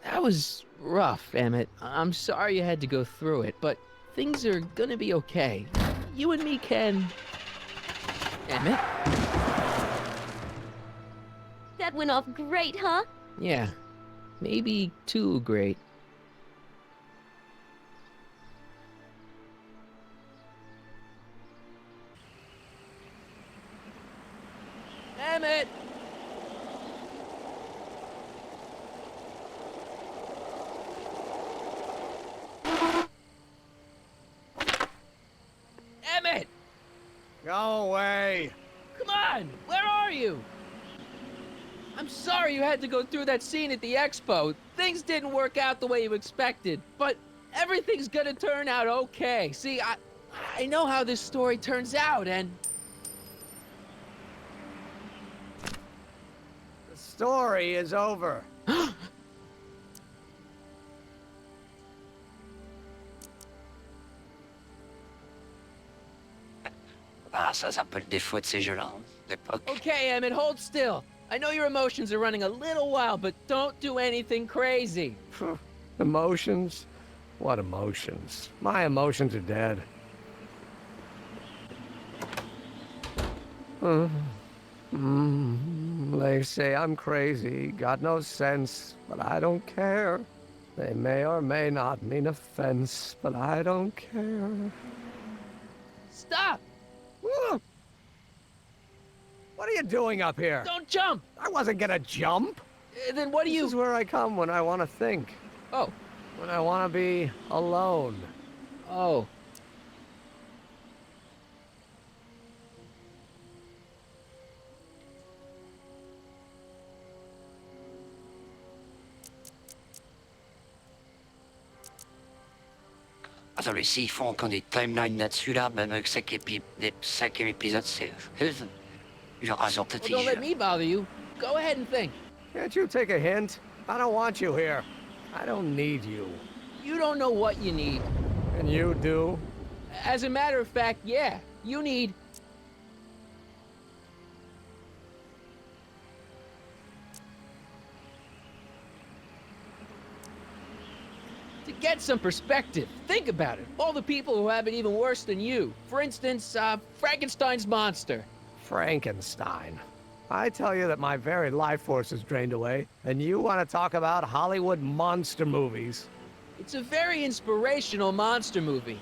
That was rough, Emmett. I'm sorry you had to go through it, but things are gonna be okay. You and me can... Emmett? That went off great, huh? Yeah. Maybe too great. Emmett! Emmett! Go away. Come on! Where are you? I'm sorry you had to go through that scene at the expo. Things didn't work out the way you expected, but everything's gonna turn out okay. See, I know how this story turns out, and... The story is over. Ah, ça, c'est un peu le défaut de ces jeux-là, hein, d'époque. Okay, Emmett, hold still. I know your emotions are running a little wild, but don't do anything crazy. Emotions? What emotions? My emotions are dead. They say I'm crazy, got no sense, but I don't care. They may or may not mean offense, but I don't care. Stop! What are you doing up here? Don't jump! I wasn't gonna jump. Then what do This you... is where I come when I want to think. Oh. When I want to be alone. Oh. Attends, s'ils font encore des timelines là-dessus, là, même avec le cinquième épisode, c'est... Genre, Well, don't let me bother you. Go ahead and think. Can't you take a hint? I don't want you here. I don't need you. You don't know what you need. And you do? As a matter of fact, yeah, you need... To get some perspective, think about it. All the people who have it even worse than you. For instance, Frankenstein's monster. Frankenstein. I tell you that my very life force is drained away, and you want to talk about Hollywood monster movies. It's a very inspirational monster movie.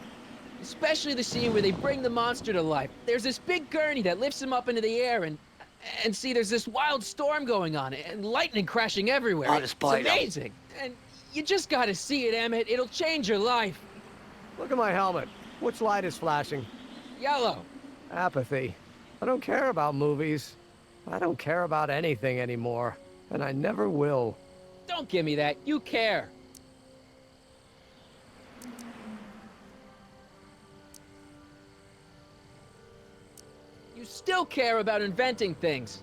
Especially the scene where they bring the monster to life. There's this big gurney that lifts him up into the air, and see, there's this wild storm going on, and lightning crashing everywhere. Oh, It's spoiler. amazing. And you just gotta see it, Emmett. It'll change your life. Look at my helmet. Which light is flashing? Yellow. Apathy. I don't care about movies. I don't care about anything anymore, and I never will. Don't give me that. You care. You still care about inventing things.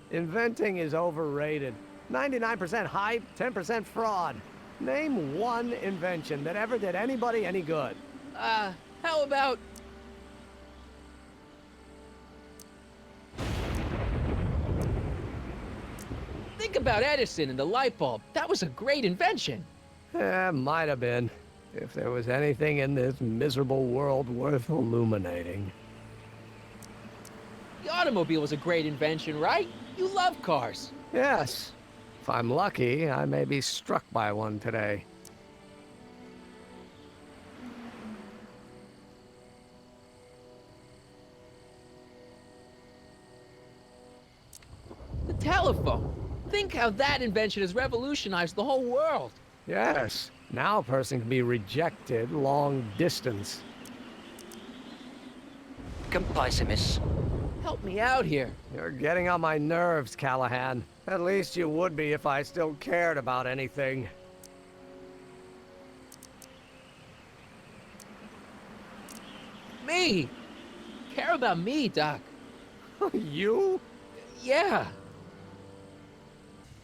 Inventing is overrated. 99% hype, 10% fraud. Name one invention that ever did anybody any good. How about... Think about Edison and the light bulb. That was a great invention. Might have been. If there was anything in this miserable world worth illuminating. The automobile was a great invention, right? You love cars. Yes. If I'm lucky, I may be struck by one today. The telephone. Think how that invention has revolutionized the whole world. Yes. Now a person can be rejected long distance. Goodbye, miss. Help me out here. You're getting on my nerves, Callahan. At least you would be if I still cared about anything. Me. Care about me, Doc. You? Yeah.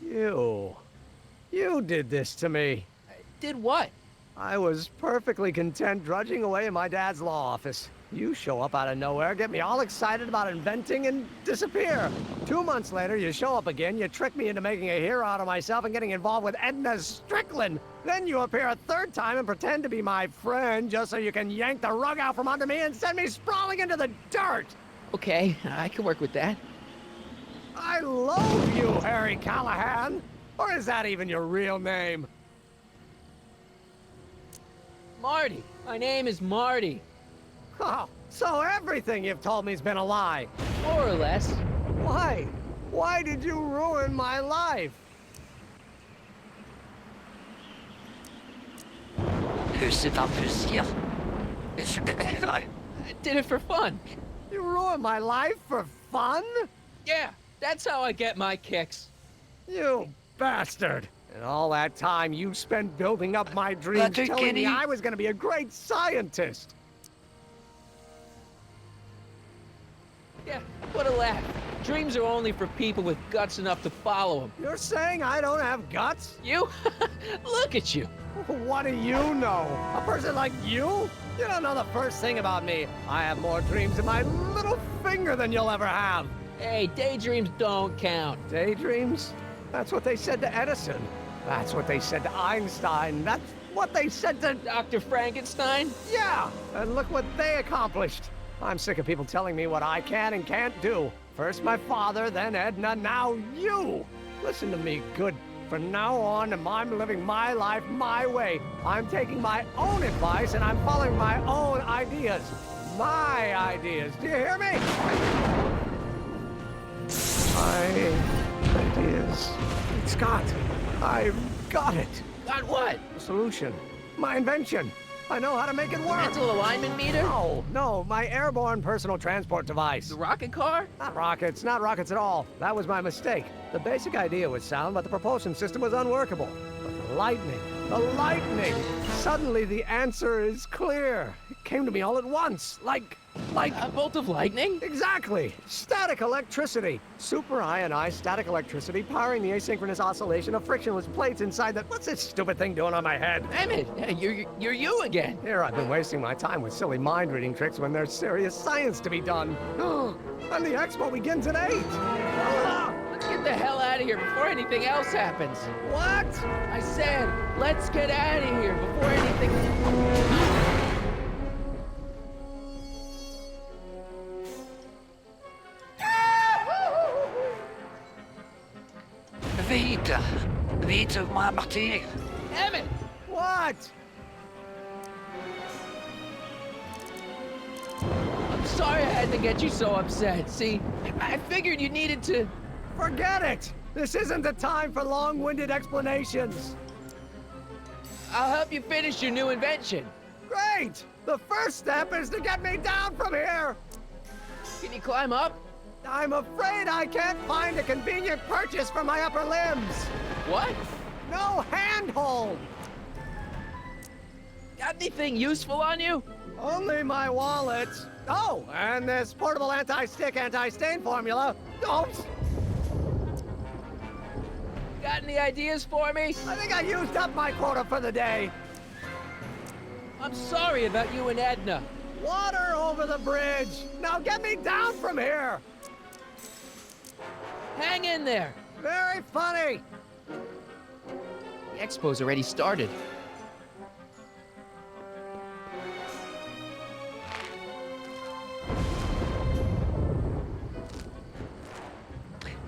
You. You did this to me. Did what? I was perfectly content drudging away in my dad's law office. You show up out of nowhere, get me all excited about inventing, and disappear. 2 months later, you show up again, you trick me into making a hero out of myself and getting involved with Edna Strickland. Then you appear a third time and pretend to be my friend just so you can yank the rug out from under me and send me sprawling into the dirt. Okay, I can work with that. I loathe you, Harry Callahan. Or is that even your real name? Marty. My name is Marty. Oh, so everything you've told me's been a lie. More or less. Why? Why did you ruin my life? C'est un plaisir. I did it for fun. You ruined my life for fun? Yeah, that's how I get my kicks. You bastard. And all that time you spent building up my dreams, telling me I was gonna be a great scientist. Yeah, what a laugh. Dreams are only for people with guts enough to follow them. You're saying I don't have guts? You? Look at you. What do you know? A person like you? You don't know the first thing about me. I have more dreams in my little finger than you'll ever have. Hey, daydreams don't count. Daydreams? That's what they said to Edison. That's what they said to Einstein. That's what they said to... Dr. Frankenstein? Yeah, and look what they accomplished. I'm sick of people telling me what I can and can't do. First my father, then Edna, now you. Listen to me, good. From now on, I'm living my life my way. I'm taking my own advice and I'm following my own ideas. My ideas. Do you hear me? My ideas. Scott, I've got it. Got what? A solution. My invention. I know how to make it work. Mental alignment meter? No, my airborne personal transport device. The rocket car? Not rockets at all. That was my mistake. The basic idea was sound, but the propulsion system was unworkable. But the lightning, Suddenly the answer is clear. It came to me all at once, like... A bolt of lightning? Exactly! Static electricity! Super ionized static electricity powering the asynchronous oscillation of frictionless plates inside the... What's this stupid thing doing on my head? Emmett, you're you again. Here I've been wasting my time with silly mind-reading tricks when there's serious science to be done. And the expo begins at 8! Let's get the hell out of here before anything else happens. What? I said, let's get out of here before anything... Vite! Vite, Marty! Emmett! What? I'm sorry I had to get you so upset. See, I figured you needed to... Forget it! This isn't the time for long-winded explanations. I'll help you finish your new invention. Great! The first step is to get me down from here! Can you climb up? I'm afraid I can't find a convenient purchase for my upper limbs. What? No handhold! Got anything useful on you? Only my wallet. Oh, and this portable anti-stick, anti-stain formula. Oops! Got any ideas for me? I think I used up my quota for the day. I'm sorry about you and Edna. Water over the bridge. Now get me down from here. Hang in there. Very funny. The expo's already started.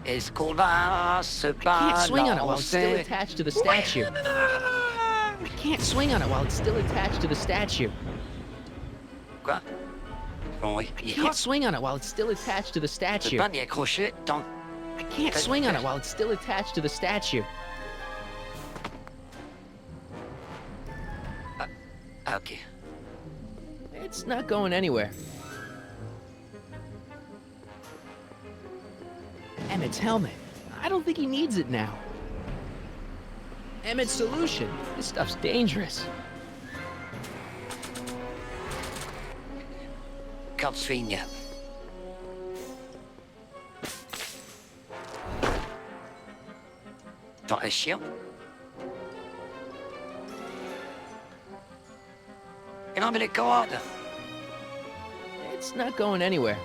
Est-ce qu'on va se I can't swing on it while it's still balancer? attached to the statue. I can't swing on it while it's still attached to the statue. Quoi? Bon, oui. I can't swing on it while it's still attached to the Tu peux statue. pas m'y accrocher tant... I can't swing on it while it's still attached to the statue. Ah, ok. It's not going anywhere. Emmett's helmet. I don't think he needs it now. Emmett's solution. This stuff's dangerous. Corde swing. Dans un chien. Et non, mais les cordes! It's not going anywhere.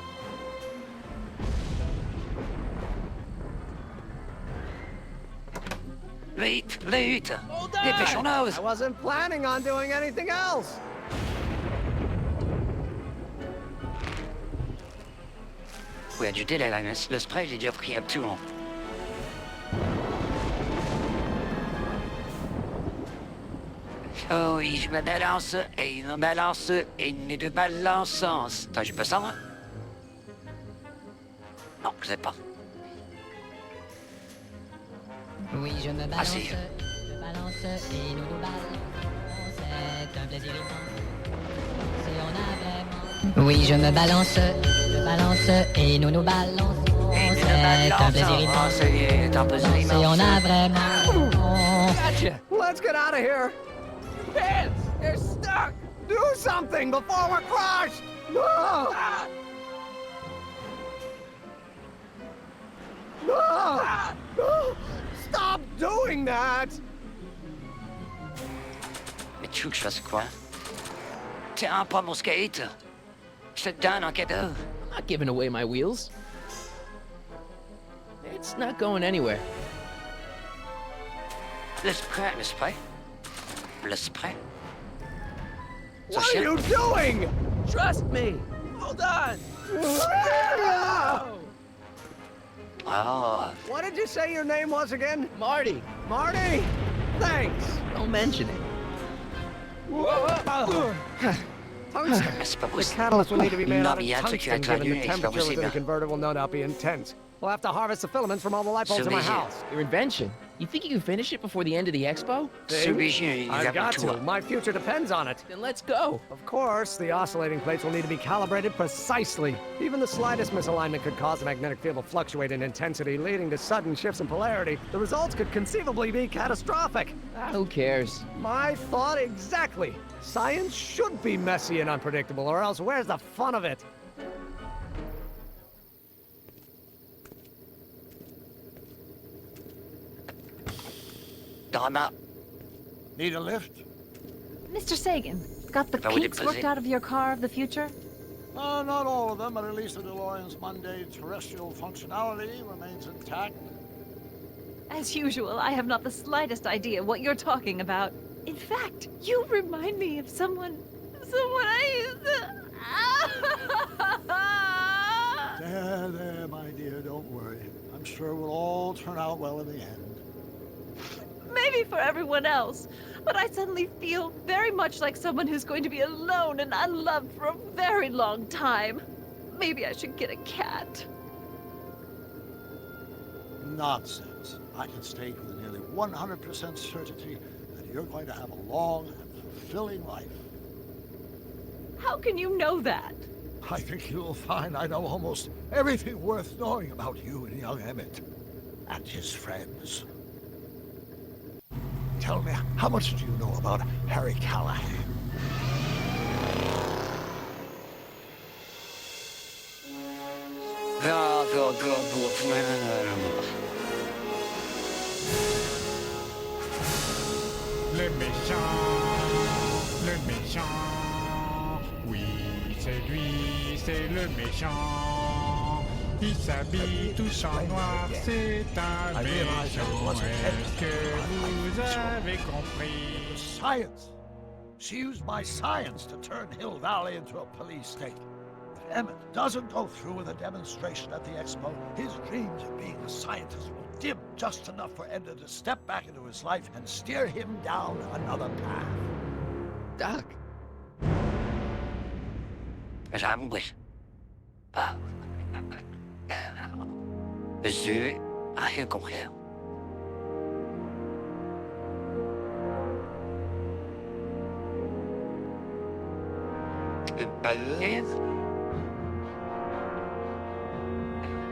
Vite, vite! Hold on! Dépêchons-nous! I wasn't planning on doing anything else. Oui, du délai là, mais le spray, j'ai déjà pris un petit moment. Oh oui, je me balance, et il me balance, et il me balance. Attends, je peux ça, moi? Non, je sais pas. Oui, je me Ah, balance, si. je balance et nous nous balancons. C'est un plaisir immense. Si on a vraiment. Oui, je me balance et nous nous balançons. C'est un plaisir immense. C'est un plaisir Si on a vraiment. Gotcha! Let's get out of here. Pants! They're stuck! Do something before we're crushed. No! No! No! Stop doing that! Mais tu veux que je fasse quoi? Tiens, prends mon skate. Je te donne en cadeau. I'm not giving away my wheels. It's not going anywhere. Le spray, le spray. Le spray. What are you doing? Trust me! Hold on! Oh, What did you say your name was again? Marty, Marty? Thanks. don't mention it. Tungsten. mais c'est pas The possible. catalyst will need to be made Non, out mais of il y a un truc qui va tungsten, être given annulé, the c'est pas temperature within the possible. converter will not be intense. We'll have to harvest the filaments from all the light bulbs in my Sur les house. Your invention. You think you can finish it before the end of the expo? Celui-ci, il I've va got tout. to. My future depends on it. Then let's go. Of course, the oscillating plates will need to be calibrated precisely. Even the slightest misalignment could cause the magnetic field to fluctuate in intensity, leading to sudden shifts in polarity. The results could conceivably be catastrophic. Who cares? My thought exactly. Science should be messy and unpredictable, or else where's the fun of it? Drama. Need a lift? Mr. Sagan, got the That would kinks be worked busy. out of your car of the future? Not all of them, but at least the DeLorean's mundane terrestrial functionality remains intact. As usual, I have not the slightest idea what you're talking about. In fact, you remind me of someone I used to... There, my dear, don't worry. I'm sure it will all turn out well in the end. Maybe for everyone else, but I suddenly feel very much like someone who's going to be alone and unloved for a very long time. Maybe I should get a cat. Nonsense. I can state with nearly 100% certainty that you're going to have a long and fulfilling life. How can you know that? I think you'll find I know almost everything worth knowing about you and young Emmett and his friends. Tell me, how much do you know about Harry Callahan? Le méchant, oui, c'est lui, c'est le méchant. Il s'habille tout en noir, c'est un méchant. Est-ce que vous avez compris? Science! She used my science to turn Hill Valley into a police state. If Emmett doesn't go through with a demonstration at the expo, his dreams of being a scientist will dim just enough for Edna to step back into his life and steer him down another path. Doc. J'avais compris. Ah. J'ai rien compris.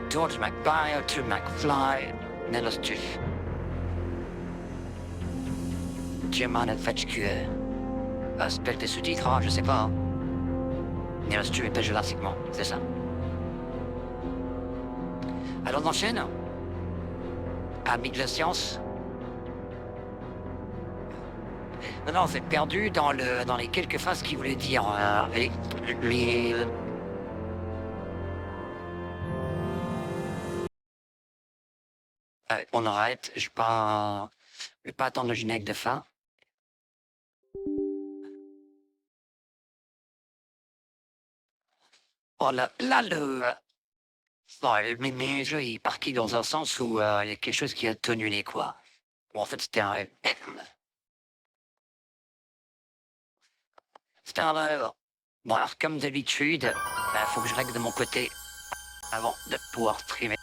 George McBire to McFly, nell'ostuf. German et fatigué. Aspect et sous-titre, je sais pas. Nell'ostuf et péjorativement, c'est ça. Alors on enchaîne. Amis de la science. Non, c'est perdu dans les quelques phrases qu'il voulait dire. On arrête, je vais pas attendre le générique de fin. Oh là, mes jeux, il est parti dans un sens où il y a quelque chose qui a tonulé, quoi. Bon, en fait, c'était un rêve. C'était un rêve. Bon, alors, comme d'habitude, faut que je règle de mon côté avant de pouvoir streamer.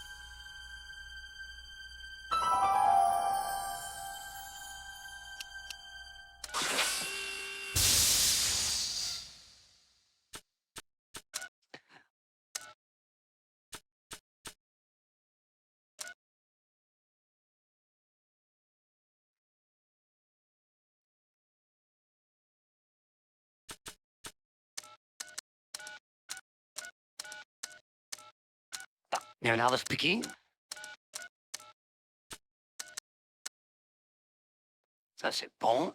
Leonardo speaking. Ça, c'est bon.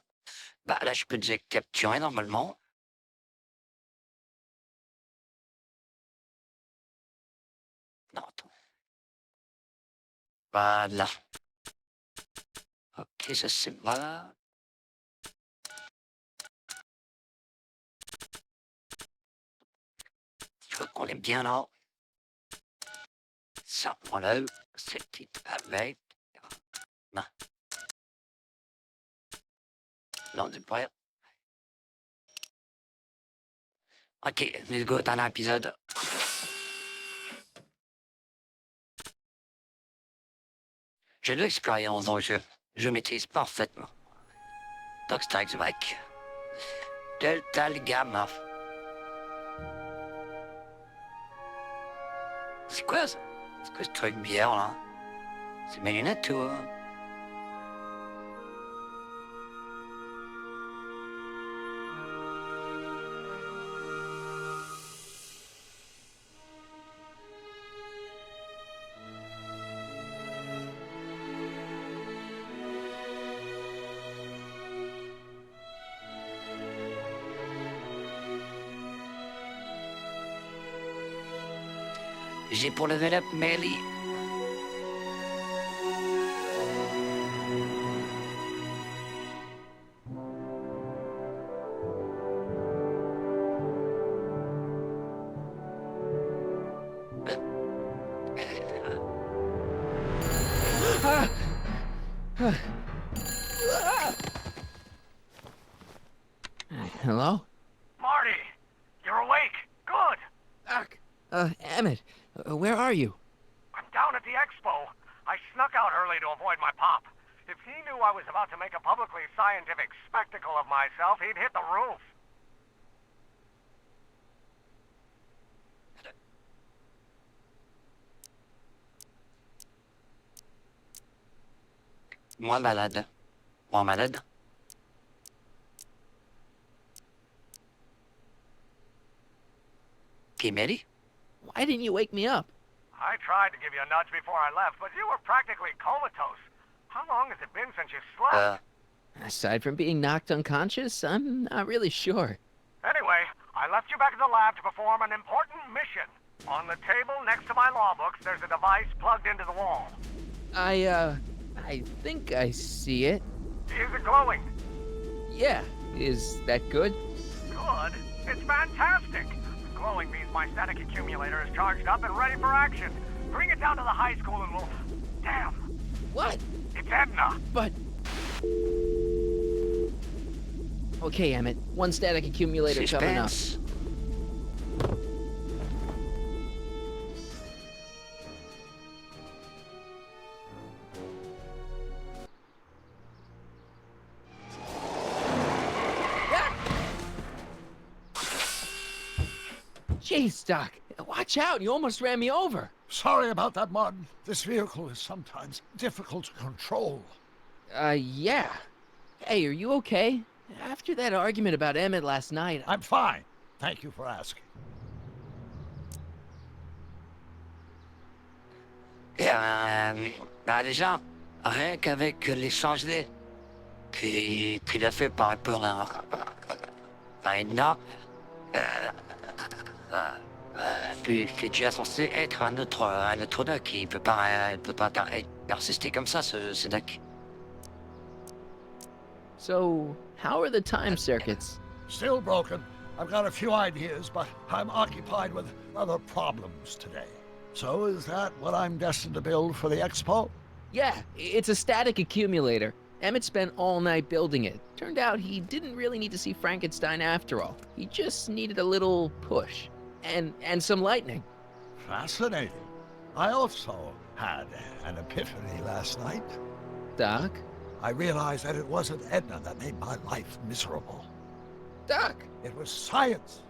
Bah, là, je peux déjà capturer normalement. Non, attends. Voilà. Ok, ça, c'est voilà. Je veux qu'on est bien là. Ça, voilà. C'est petit avec. Non. Non, du point. Ok, let's go dans l'épisode. J'ai de l'expérience dans le jeu. Je maîtrise parfaitement. Donc Strike Back. Delta le gamma. C'est quoi ça? C'est quoi ce truc bière là? C'est mes lunettes ou... J'ai pour level up Melly. Hello? Marty! You're awake! Good! Doc! Emmett, where are you? I'm down at the expo. I snuck out early to avoid my pop. If he knew I was about to make a publicly scientific spectacle of myself, he'd hit the roof. Moi malade. Moi malade. Okay, Melly? Why didn't you wake me up? I tried to give you a nudge before I left, but you were practically comatose. How long has it been since you slept? Aside from being knocked unconscious, I'm not really sure. Anyway, I left you back at the lab to perform an important mission. On the table next to my law books, there's a device plugged into the wall. I think I see it. Is it glowing? Yeah, is that good? Good? It's fantastic! Glowing means my static accumulator is charged up and ready for action. Bring it down to the high school and we'll... Damn! What? It's Edna! But... Okay, Emmett. One static accumulator coming up. Suspense. Jeez, Doc. Watch out. You almost ran me over. Sorry about that, Martin. This vehicle is sometimes difficult to control. Yeah. Hey, are you okay? After that argument about Emmett last night... I'm fine. Thank you for asking. Bah déjà, rien qu'avec l'échange d'idées qu'il a fait par rapport à Edna, puis c'est déjà censé être un autre deck qui peut pas persister comme ça, ce deck. So, how are the time circuits? Still broken. I've got a few ideas, but I'm occupied with other problems today. So is that what I'm destined to build for the expo? Yeah, it's a static accumulator. Emmett spent all night building it. Turned out he didn't really need to see Frankenstein after all. He just needed a little push. And some lightning. Fascinating. I also had an epiphany last night. Doc? I realized that it wasn't Edna that made my life miserable. Doc! It was science.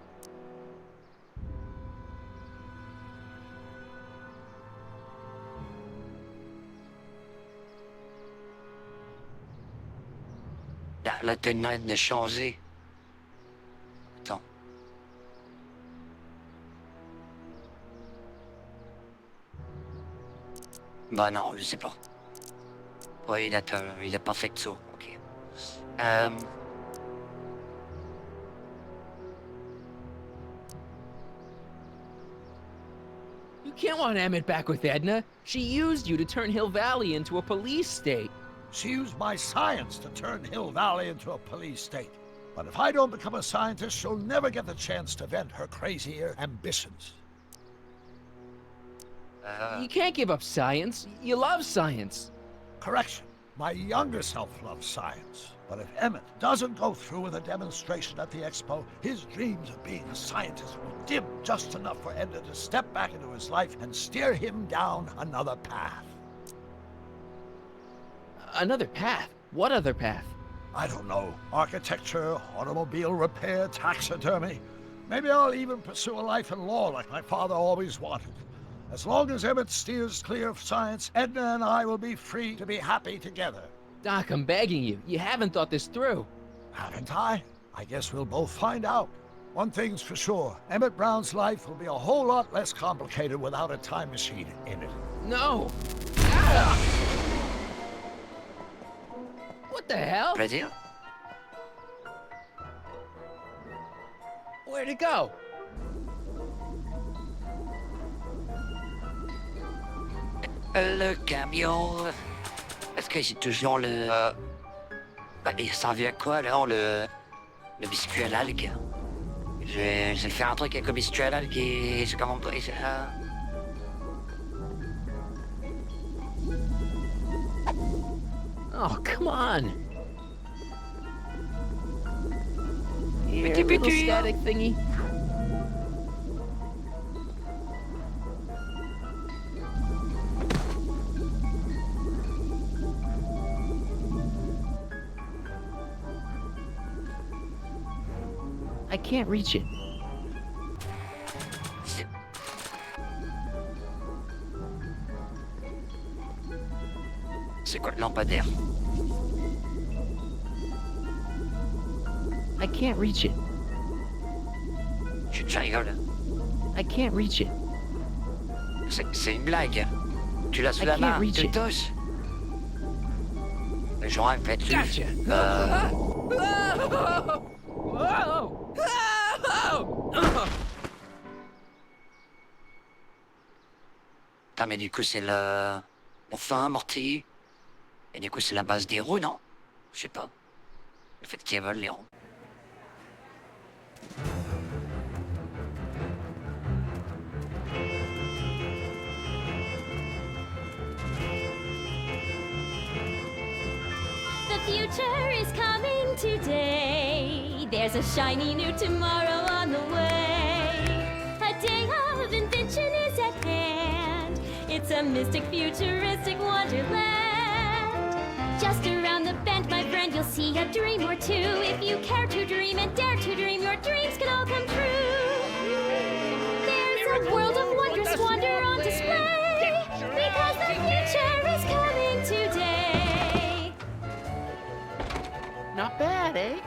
La tenue de changer. Attends. Bah non, je sais pas. Oui, il a pas fait de saut. Ok. You can't want Emmett back with Edna. She used you to turn Hill Valley into a police state. She used my science to turn Hill Valley into a police state. But if I don't become a scientist, she'll never get the chance to vent her crazier ambitions. You can't give up science. You love science. Correction. My younger self loves science. But if Emmett doesn't go through with a demonstration at the expo, his dreams of being a scientist will dim just enough for Edna to step back into his life and steer him down another path. Another path? What other path? I don't know. Architecture, automobile repair, taxidermy. Maybe I'll even pursue a life in law like my father always wanted. As long as Emmett steers clear of science, Edna and I will be free to be happy together. Doc, I'm begging you. You haven't thought this through. Haven't I? I guess we'll both find out. One thing's for sure, Emmett Brown's life will be a whole lot less complicated without a time machine in it. No! Ah! What the hell? Plaisir. Where'd it go? Le camion. Est-ce que j'ai toujours le... il servait à quoi, là, le biscuit à l'algue? J'ai fait un truc avec le biscuit à l'algue et j'ai comment... Oh, come on! Here, little static thingy. I can't reach it. C'est quoi le lampadaire? I can't reach it. Je rigole. I can't reach it. C'est une blague. Tu l'as sous I la can't main, reach tu it. touches. J'aurais fait dessus. Gotcha. Putain, mais du coup, c'est le... Enfin, Marty. Et du coup, c'est la base des roues, non? Je sais pas. Le fait qu'ils volent les roues. The future is coming today. There's a shiny new tomorrow on the way. A day of invention is at hand. It's a mystic, futuristic wonderland. Just around the bend, my friend, you'll see a dream or two. If you care to dream and dare to dream, your dreams can all come true. There's a world of wonder squander on display. Because the future is coming today. Not bad, eh?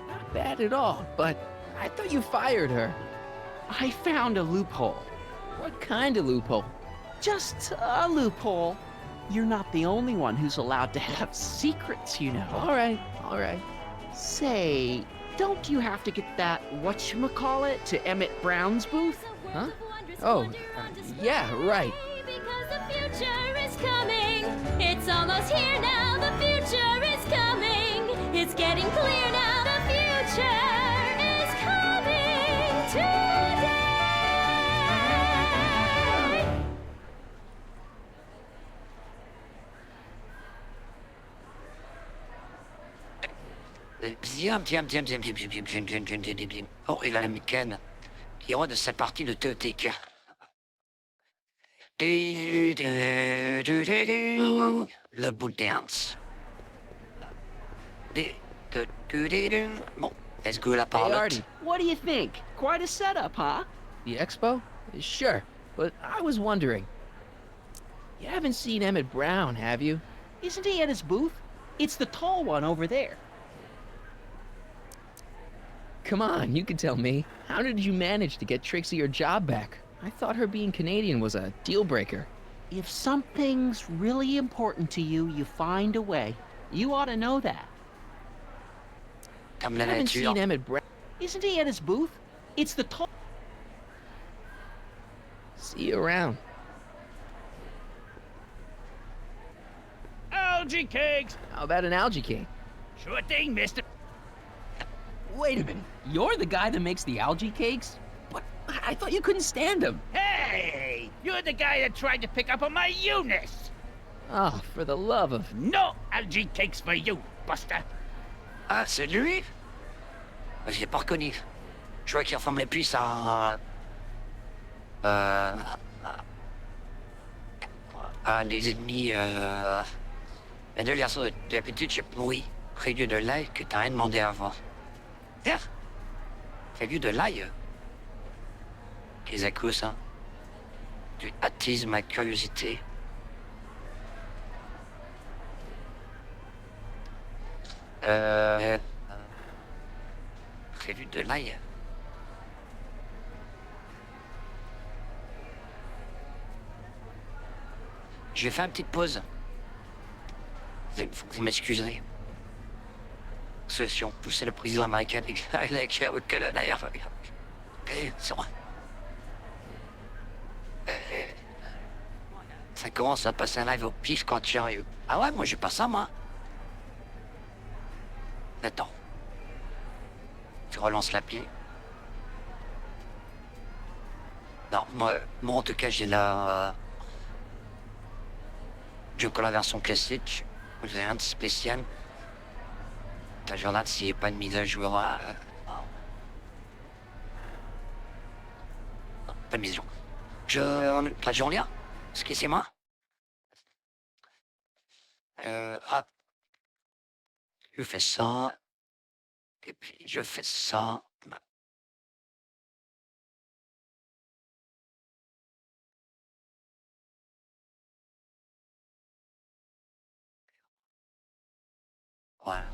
Not bad at all, but I thought you fired her. I found a loophole. What kind of loophole? Just a loophole. You're not the only one who's allowed to have secrets, you know. All right. Say, don't you have to get that whatchamacallit to Emmett Brown's booth? Huh? Oh, yeah, right. Because the future is coming. It's almost here now. The future is coming. It's getting clear now. The future is coming today. Oh, il a la mécane. Héros de cette partie de TETK. Le boot dance. Bon, let's go la Hey, parole. Artie, What do you think? Quite a setup, huh? the expo? Sure, but I was wondering. You haven't seen Emmett Brown, have you? Isn't he at his booth? It's the tall one over there. Come on, you can tell me. How did you manage to get Trixie her job back? I thought her being Canadian was a deal breaker. If something's really important to you, you find a way. You ought to know that. Comme I la haven't nature. seen Emmett Brown. Isn't he at his booth? It's the tall... See you around. Algae cakes! How about an algae cake? Sure thing, mister. Wait a minute. You're the guy that makes the algae cakes? What? I thought you couldn't stand them. Hey! You're the guy that tried to pick up on my Eunice! Oh, for the love of... No algae cakes for you, Buster! Ah, c'est lui? Je l'ai pas reconnu. Je vois qu'il ressemblait plus à... à des ennemis... Mais de garçon, d'habitude, oui, prévu de l'ail que t'as rien demandé avant. Tiens, prévu de l'ail. Qu'est-ce que ça? Tu attises ma curiosité. Prévu de l'ail. Je vais faire une petite pause. Vous m'excuserez. Si on poussait le président américain avec que d'ailleurs. C'est vrai. Ça commence à passer un live au pif quand tu arrives. Ah ouais, moi j'ai pas ça, moi. Attends. Tu relances l'appli. Non, moi en tout cas, j'ai la... Je prends la version classique. Vous avez rien de spécial. Je regarde s'il n'y a pas de mise à jour. Non, pas de mise à jour. Je reviens. Excusez-moi. Hop. Je fais ça. Et puis je fais ça. Voilà.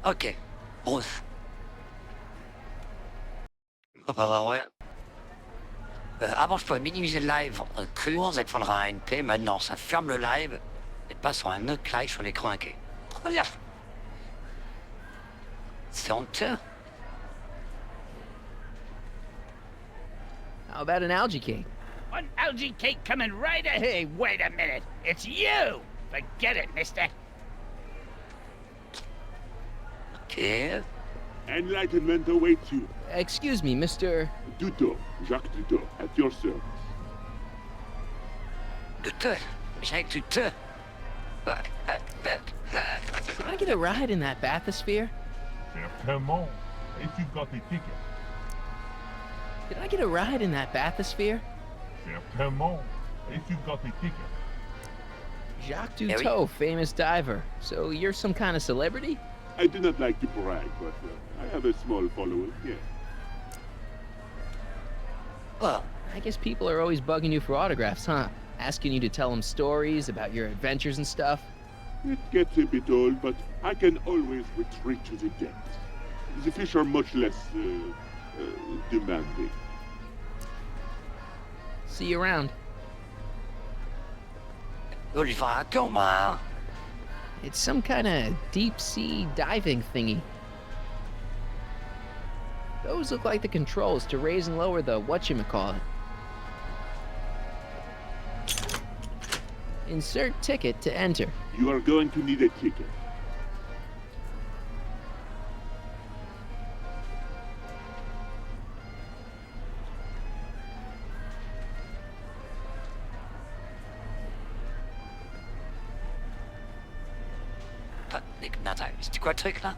Ok. Bruce. Ouais. Avant, je pouvais minimiser le live en cours, ça prendra un NP. Maintenant, ça ferme le live et passe sur un autre live sur l'écran inqué. Trop bien. C'est honteux. How about an algae cake? One algae cake coming right ahead. Hey, wait a minute. It's you! Forget it, mister. Ok. Enlightenment awaits you. Excuse me, Mr. Duto, Jacques Duto, at your service. De te. J'ai du te. Can I get a ride in that bathysphere? Certainement, if you've got a ticket. Can I get a ride in that bathysphere? Certainement, if you've got a ticket. Jacques Duto, famous diver. So you're some kind of celebrity? I do not like to brag, but I have a small following, yes. Well, I guess people are always bugging you for autographs, huh? Asking you to tell them stories about your adventures and stuff? It gets a bit old, but I can always retreat to the depths. The fish are much less, demanding. See you around. Oliver, come on. It's some kind of deep-sea diving thingy. Those look like the controls to raise and lower the whatchamacallit. Insert ticket to enter. You are going to need a ticket. Attends, c'était quoi le truc là?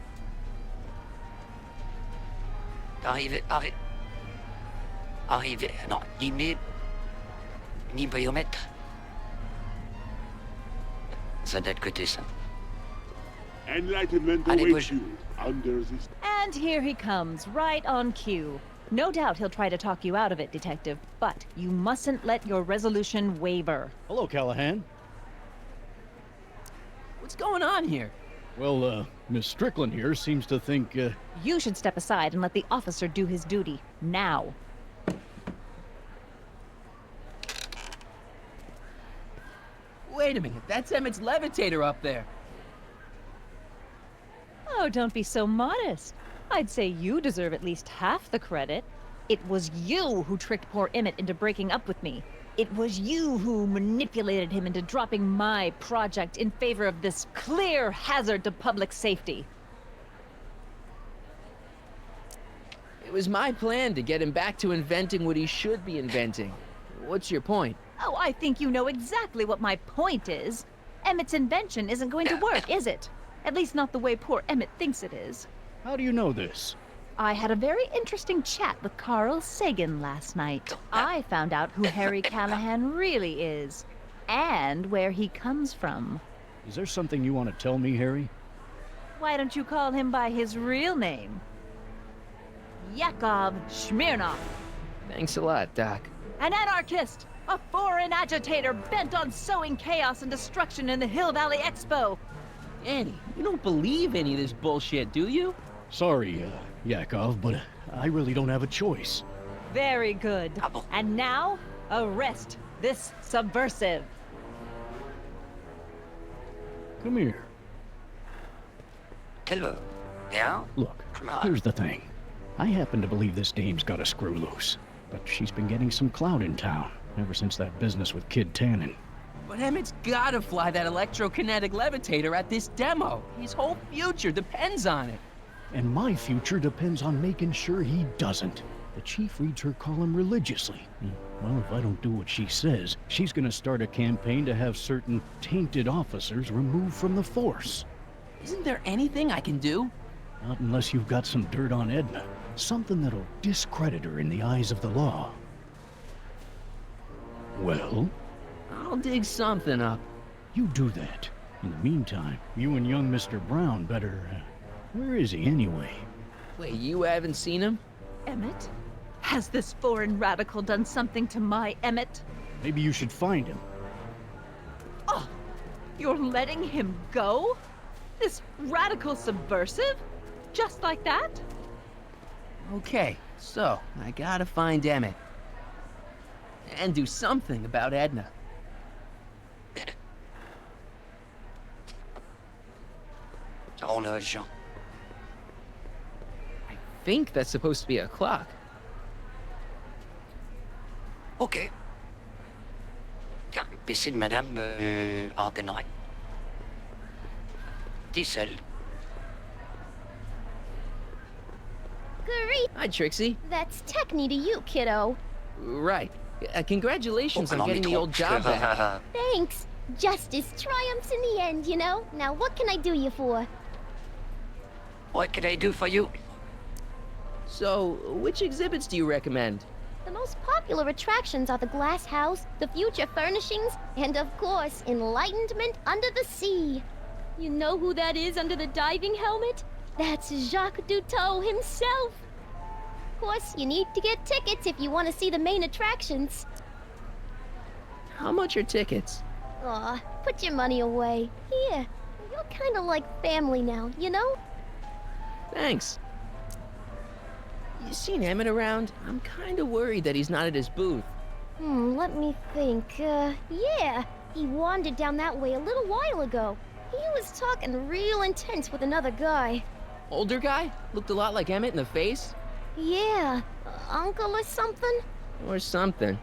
Arriver, non, ni biomètre. Ça doit être côté ça. Enlightenment Allez, awaits bouge. you under this. And here he comes, right on cue. No doubt he'll try to talk you out of it, Detective, but you mustn't let your resolution waver. Hello, Callahan. What's going on here? Well, Miss Strickland here seems to think, You should step aside and let the officer do his duty, now. Wait a minute, that's Emmett's levitator up there. Oh, don't be so modest. I'd say you deserve at least half the credit. It was you who tricked poor Emmett into breaking up with me. It was you who manipulated him into dropping my project in favor of this clear hazard to public safety. It was my plan to get him back to inventing what he should be inventing. What's your point? Oh, I think you know exactly what my point is. Emmett's invention isn't going to work, is it? At least not the way poor Emmett thinks it is. how do you know this? I had a very interesting chat with Carl Sagan last night. I found out who Harry Callahan really is, and where he comes from. Is there something you want to tell me, Harry? Why don't you call him by his real name? Yakov Smirnov. Thanks a lot, Doc. An anarchist! A foreign agitator bent on sowing chaos and destruction in the Hill Valley Expo! Annie, you don't believe any of this bullshit, do you? Sorry, Yakov, but I really don't have a choice. Very good. And now, arrest this subversive. Come here. Hello. Yeah? Look, here's the thing. I happen to believe this dame's got a screw loose, but she's been getting some clout in town ever since that business with Kid Tannen. But Emmett's gotta fly that electrokinetic levitator at this demo. His whole future depends on it. And my future depends on making sure he doesn't. The chief reads her column religiously. Well, if I don't do what she says, she's gonna start a campaign to have certain tainted officers removed from the force. Isn't there anything I can do? Not unless you've got some dirt on Edna. Something that'll discredit her in the eyes of the law. Well? I'll dig something up. You do that. In the meantime, you and young Mr. Brown better... where is he anyway? Wait, you haven't seen him? Emmett? Has this foreign radical done something to my Emmett? Maybe you should find him. Oh, you're letting him go? This radical subversive? Just like that? Okay, so I gotta find Emmett. And do something about Edna. Tourner, Jean. I think that's supposed to be a clock. Ok. Car le PC de madame ordonnerait. Diesel. Great. Hi, Trixie. That's techni to you, kiddo. Right. Congratulations on getting the old job back. Thanks. Justice triumphs in the end, you know? Now what can I do you for? What can I do for you? So, which exhibits do you recommend? The most popular attractions are the Glass House, the Future Furnishings, and of course, Enlightenment Under the Sea. You know who that is under the diving helmet? That's Jacques Duteau himself. Of course, you need to get tickets if you want to see the main attractions. How much are tickets? Aw, put your money away. Here, you're kind of like family now, you know? Thanks. You seen Emmett around? I'm kind of worried that he's not at his booth. Let me think. Yeah. He wandered down that way a little while ago. He was talking real intense with another guy. Older guy? Looked a lot like Emmett in the face? Yeah. Uncle or something? Or something.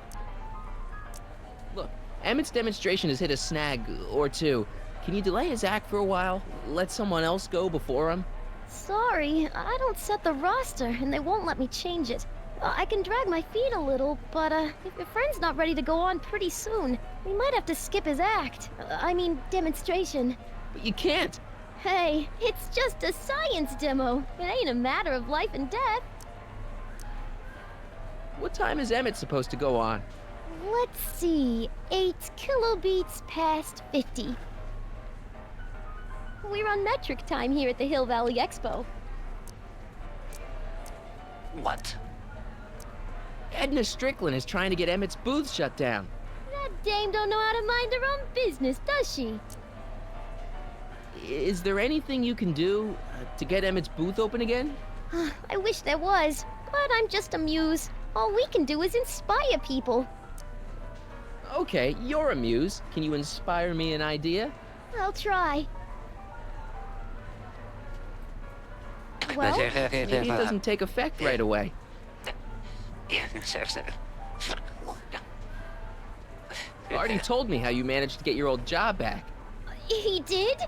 Look, Emmett's demonstration has hit a snag or two. Can you delay his act for a while? Let someone else go before him? Sorry, I don't set the roster, and they won't let me change it. I can drag my feet a little, but if your friend's not ready to go on pretty soon, we might have to skip his act. I mean, demonstration. But you can't. Hey, it's just a science demo. It ain't a matter of life and death. What time is Emmett supposed to go on? Let's see, 8 kilobeats past 50. We're on metric time here at the Hill Valley Expo. What? Edna Strickland is trying to get Emmett's booth shut down. That dame don't know how to mind her own business, does she? Is there anything you can do to get Emmett's booth open again? I wish there was, but I'm just a muse. All we can do is inspire people. Okay, you're a muse. Can you inspire me an idea? I'll try. Well, maybe it doesn't take effect right away. Marty told me how you managed to get your old job back. He did?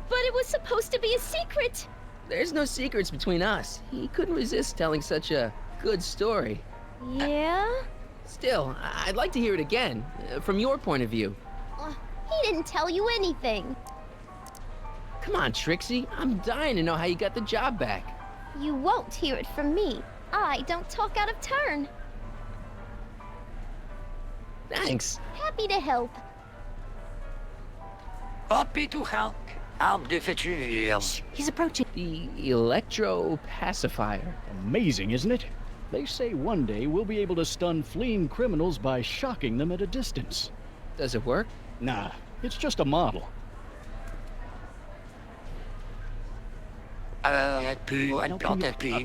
But it was supposed to be a secret. There's no secrets between us. He couldn't resist telling such a good story. Yeah? Still, I'd like to hear it again, from your point of view. He didn't tell you anything. Come on, Trixie. I'm dying to know how you got the job back. You won't hear it from me. I don't talk out of turn. Thanks. Happy to help. Happy to help. Arme de future. He's approaching. The electro pacifier. Amazing, isn't it? They say one day we'll be able to stun fleeing criminals by shocking them at a distance. Does it work? Nah, it's just a model. A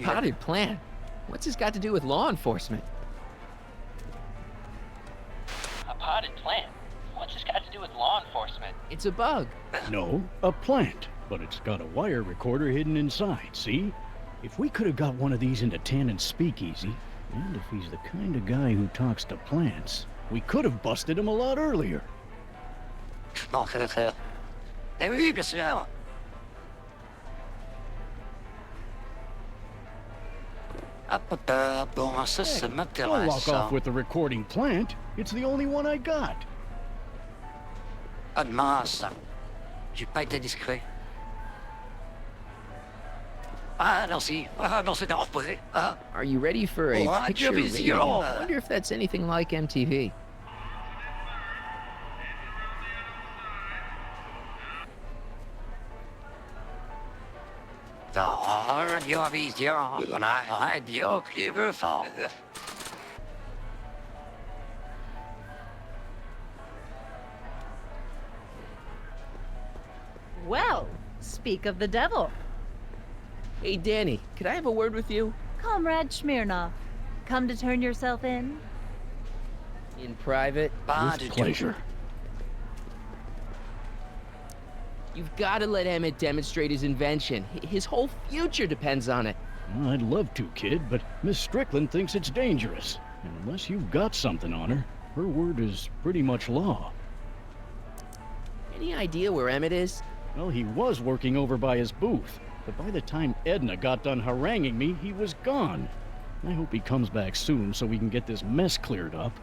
potted plant? What's this got to do with law enforcement? A potted plant? What's this got to do with law enforcement? It's a bug. No, a plant. But it's got a wire recorder hidden inside, see? If we could have got one of these into Tannen's speakeasy, and if he's the kind of guy who talks to plants, we could have busted him a lot earlier. Eh oui, bien sûr. Bon, ça Don't walk m'intéresse. off with the recording plant. It's the only one I got. Ah mince. J'ai pas été discret. Ah non, si. Ah non, c'est à reposer. Ah. Are you ready for a Oh, picture Dieu, reading? oh. I wonder if that's anything like MTV. Radio Vision. Radio Cleverfond. Well, speak of the devil. Hey, Danny, could I have a word with you? Comrade Smirnov, come to turn yourself in? In private? With pleasure. You've got to let Emmett demonstrate his invention. His whole future depends on it. Well, I'd love to, kid, but Miss Strickland thinks it's dangerous. And unless you've got something on her, her word is pretty much law. Any idea where Emmett is? Well, he was working over by his booth, but by the time Edna got done haranguing me, he was gone. I hope he comes back soon so we can get this mess cleared up.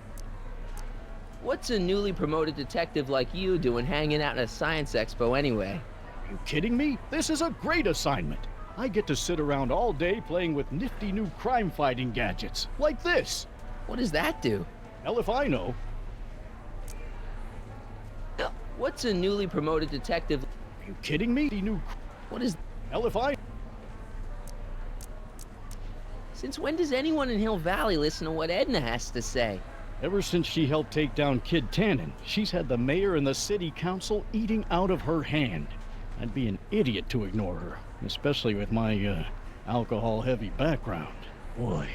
What's a newly promoted detective like you doing hanging out at a science expo anyway? Are you kidding me? This is a great assignment. I get to sit around all day playing with nifty new crime-fighting gadgets, like this. What does that do? Hell if I know. What's a newly promoted detective? Are you kidding me? What is... Hell if I... Since when does anyone in Hill Valley listen to what Edna has to say? Ever since she helped take down Kid Tannen, she's had the mayor and the city council eating out of her hand. I'd be an idiot to ignore her, especially with my, alcohol-heavy background. Boy,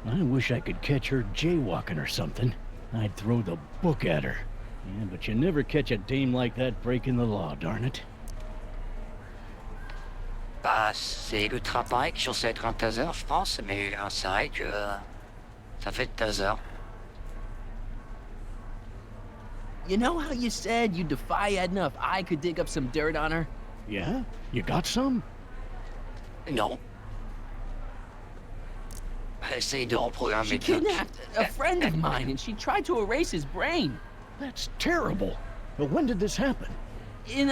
I wish I could catch her jaywalking or something. I'd throw the book at her. Yeah, but you never catch a dame like that breaking the law, darn it. Bah, c'est le travail qui est censé être un taser, je pense, mais c'est vrai que ça fait taser. You know how you said you'd defy Edna if I could dig up some dirt on her? Yeah? You got some? Non. Essaye de reprogrammer. She kidnapped a friend of mine and she tried to erase his brain. That's terrible. But when did this happen? In,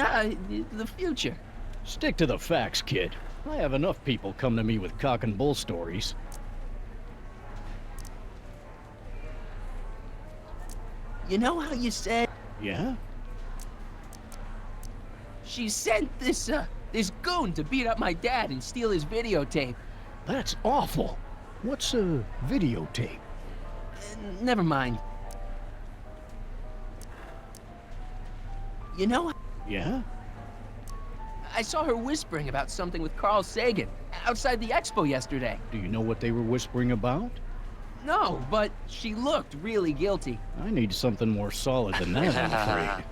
the future. Stick to the facts, kid. I have enough people come to me with cock and bull stories. You know how you said... Yeah? She sent this goon to beat up my dad and steal his videotape. That's awful. What's a videotape? Never mind. You know... Yeah? I saw her whispering about something with Carl Sagan outside the expo yesterday. Do you know what they were whispering about? No, but she looked really guilty. I need something more solid than that, I'm afraid.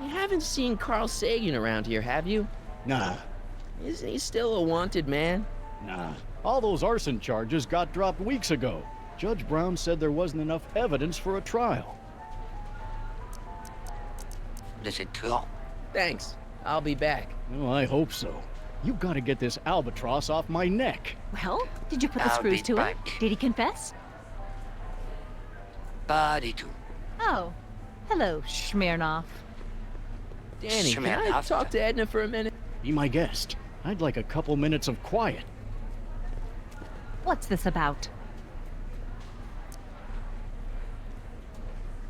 You haven't seen Carl Sagan around here, have you? Nah. Isn't he still a wanted man? Nah. All those arson charges got dropped weeks ago. Judge Brown said there wasn't enough evidence for a trial. Thanks. I'll be back. Oh, I hope so. You've got to get this albatross off my neck. Well, did you put the screws to him? Did he confess? Pas du tout. Oh. Hello, Smirnov. Danny, can I talk to Edna for a minute? Be my guest. I'd like a couple minutes of quiet. What's this about?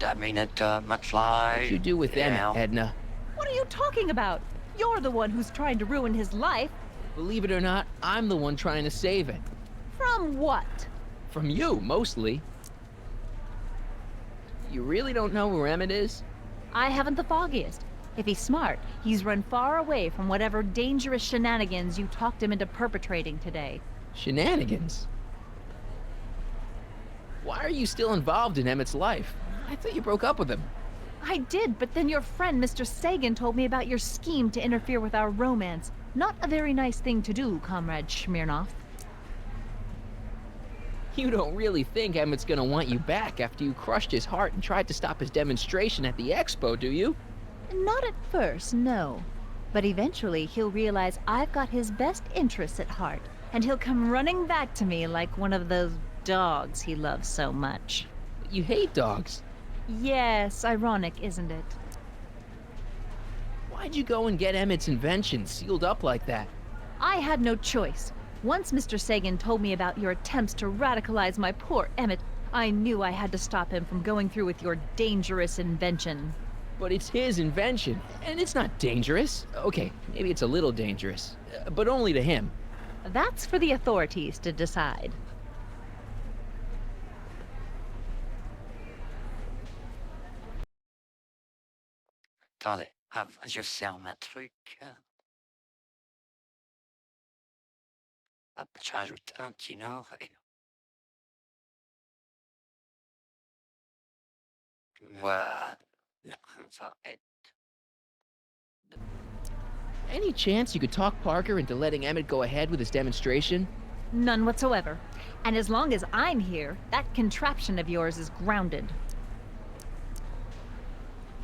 I mean, it, McFly. What you do with them, Edna? What are you talking about? You're the one who's trying to ruin his life. Believe it or not, I'm the one trying to save it. From what? From you, mostly. You really don't know where Emmett is? I haven't the foggiest. If he's smart, he's run far away from whatever dangerous shenanigans you talked him into perpetrating today. Shenanigans? Why are you still involved in Emmett's life? I thought you broke up with him. I did, but then your friend Mr. Sagan told me about your scheme to interfere with our romance. Not a very nice thing to do, Comrade Smirnov. You don't really think Emmett's gonna want you back after you crushed his heart and tried to stop his demonstration at the expo, do you? Not at first, no. But eventually he'll realize I've got his best interests at heart, and he'll come running back to me like one of those dogs he loves so much. You hate dogs. Yes, ironic, isn't it? Why'd you go and get Emmett's invention sealed up like that? I had no choice. Once Mr. Sagan told me about your attempts to radicalize my poor Emmett, I knew I had to stop him from going through with your dangerous invention. But it's his invention, and it's not dangerous. Okay, maybe it's a little dangerous, but only to him. That's for the authorities to decide. Attendez, je ferme un truc. Hop, je rajoute un petit nord. Et... Voilà. Ça va être... Any chance you could talk Parker into letting Emmett go ahead with his demonstration? None whatsoever. And as long as I'm here, that contraption of yours is grounded.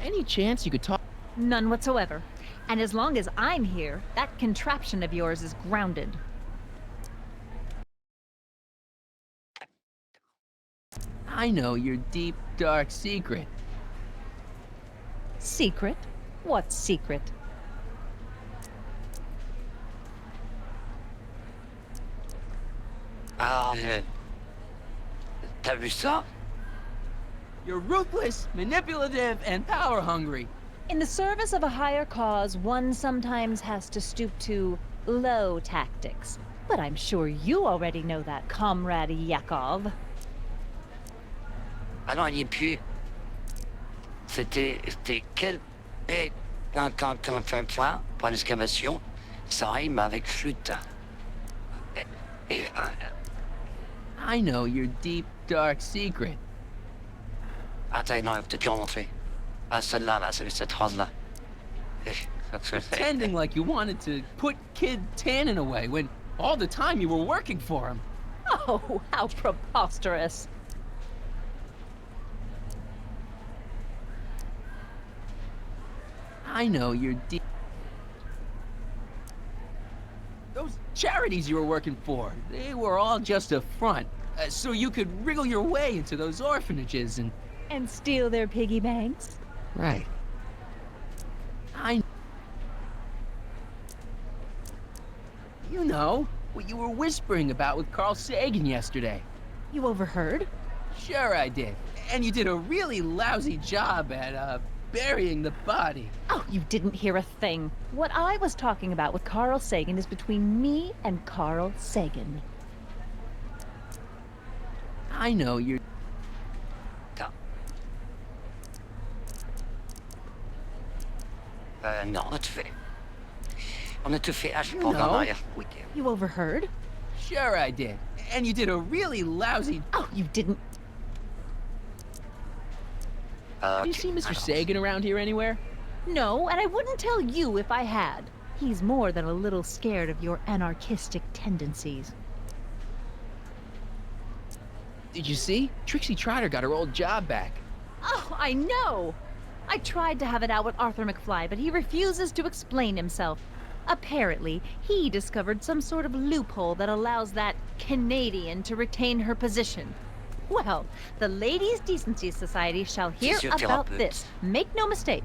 Any chance you could talk... None whatsoever. And as long as I'm here, that contraption of yours is grounded. I know your deep, dark secret. Secret? What secret? Alors, t'as vu ça? You're ruthless, manipulative, and power-hungry. In the service of a higher cause, one sometimes has to stoop to low tactics. But I'm sure you already know that, Comrade Yakov. Ah non, il n'y est plus. C'était quel... Et quand on fait un point pour l'excavation, ça rime avec flûte. Et, I know your deep, dark secret. attends, non, peut-être l'en montrer. Ah, celle-là, là, c'est cette phrase-là. Pretending like you wanted to put Kid Tannen away when all the time you were working for him. Oh, how preposterous. I know you're deep. Those charities you were working for, they were all just a front, so you could wriggle your way into those orphanages and... And steal their piggy banks? Right. You know, what you were whispering about with Carl Sagan yesterday. You overheard? Sure I did. And you did a really lousy job at, burying the body. Oh, you didn't hear a thing. What I was talking about with Carl Sagan is between me and Carl Sagan. I know you're... Non, on a tout fait. On a tout fait. Ah, je You prends en know. arrière. Oui. You overheard? Sure I did. And you did a really lousy... Oh, you didn't... Do you see Mr. Sagan around here anywhere? No, and I wouldn't tell you if I had. He's more than a little scared of your anarchistic tendencies. Did you see? Trixie Trotter got her old job back. Oh, I know! I tried to have it out with Arthur McFly, but he refuses to explain himself. Apparently, he discovered some sort of loophole that allows that Canadian to retain her position. Well, the Ladies' Decency Society shall hear about this. Make no mistake.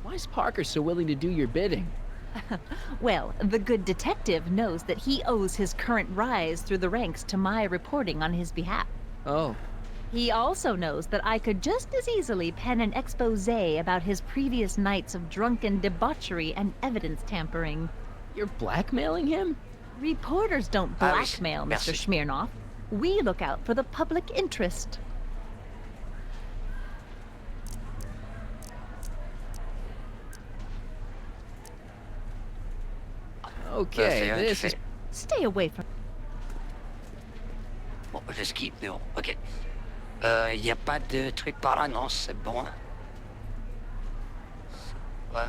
Why is Parker so willing to do your bidding? Well, the good detective knows that he owes his current rise through the ranks to my reporting on his behalf. Oh. He also knows that I could just as easily pen an exposé about his previous nights of drunken debauchery and evidence tampering. You're blackmailing him? Reporters don't blackmail, Mr. Smirnoff. We look out for the public interest. Okay, this is... Stay away from... Bon, je skip, mais bon, ok. Y a pas de truc par là, non, c'est bon. Ouais.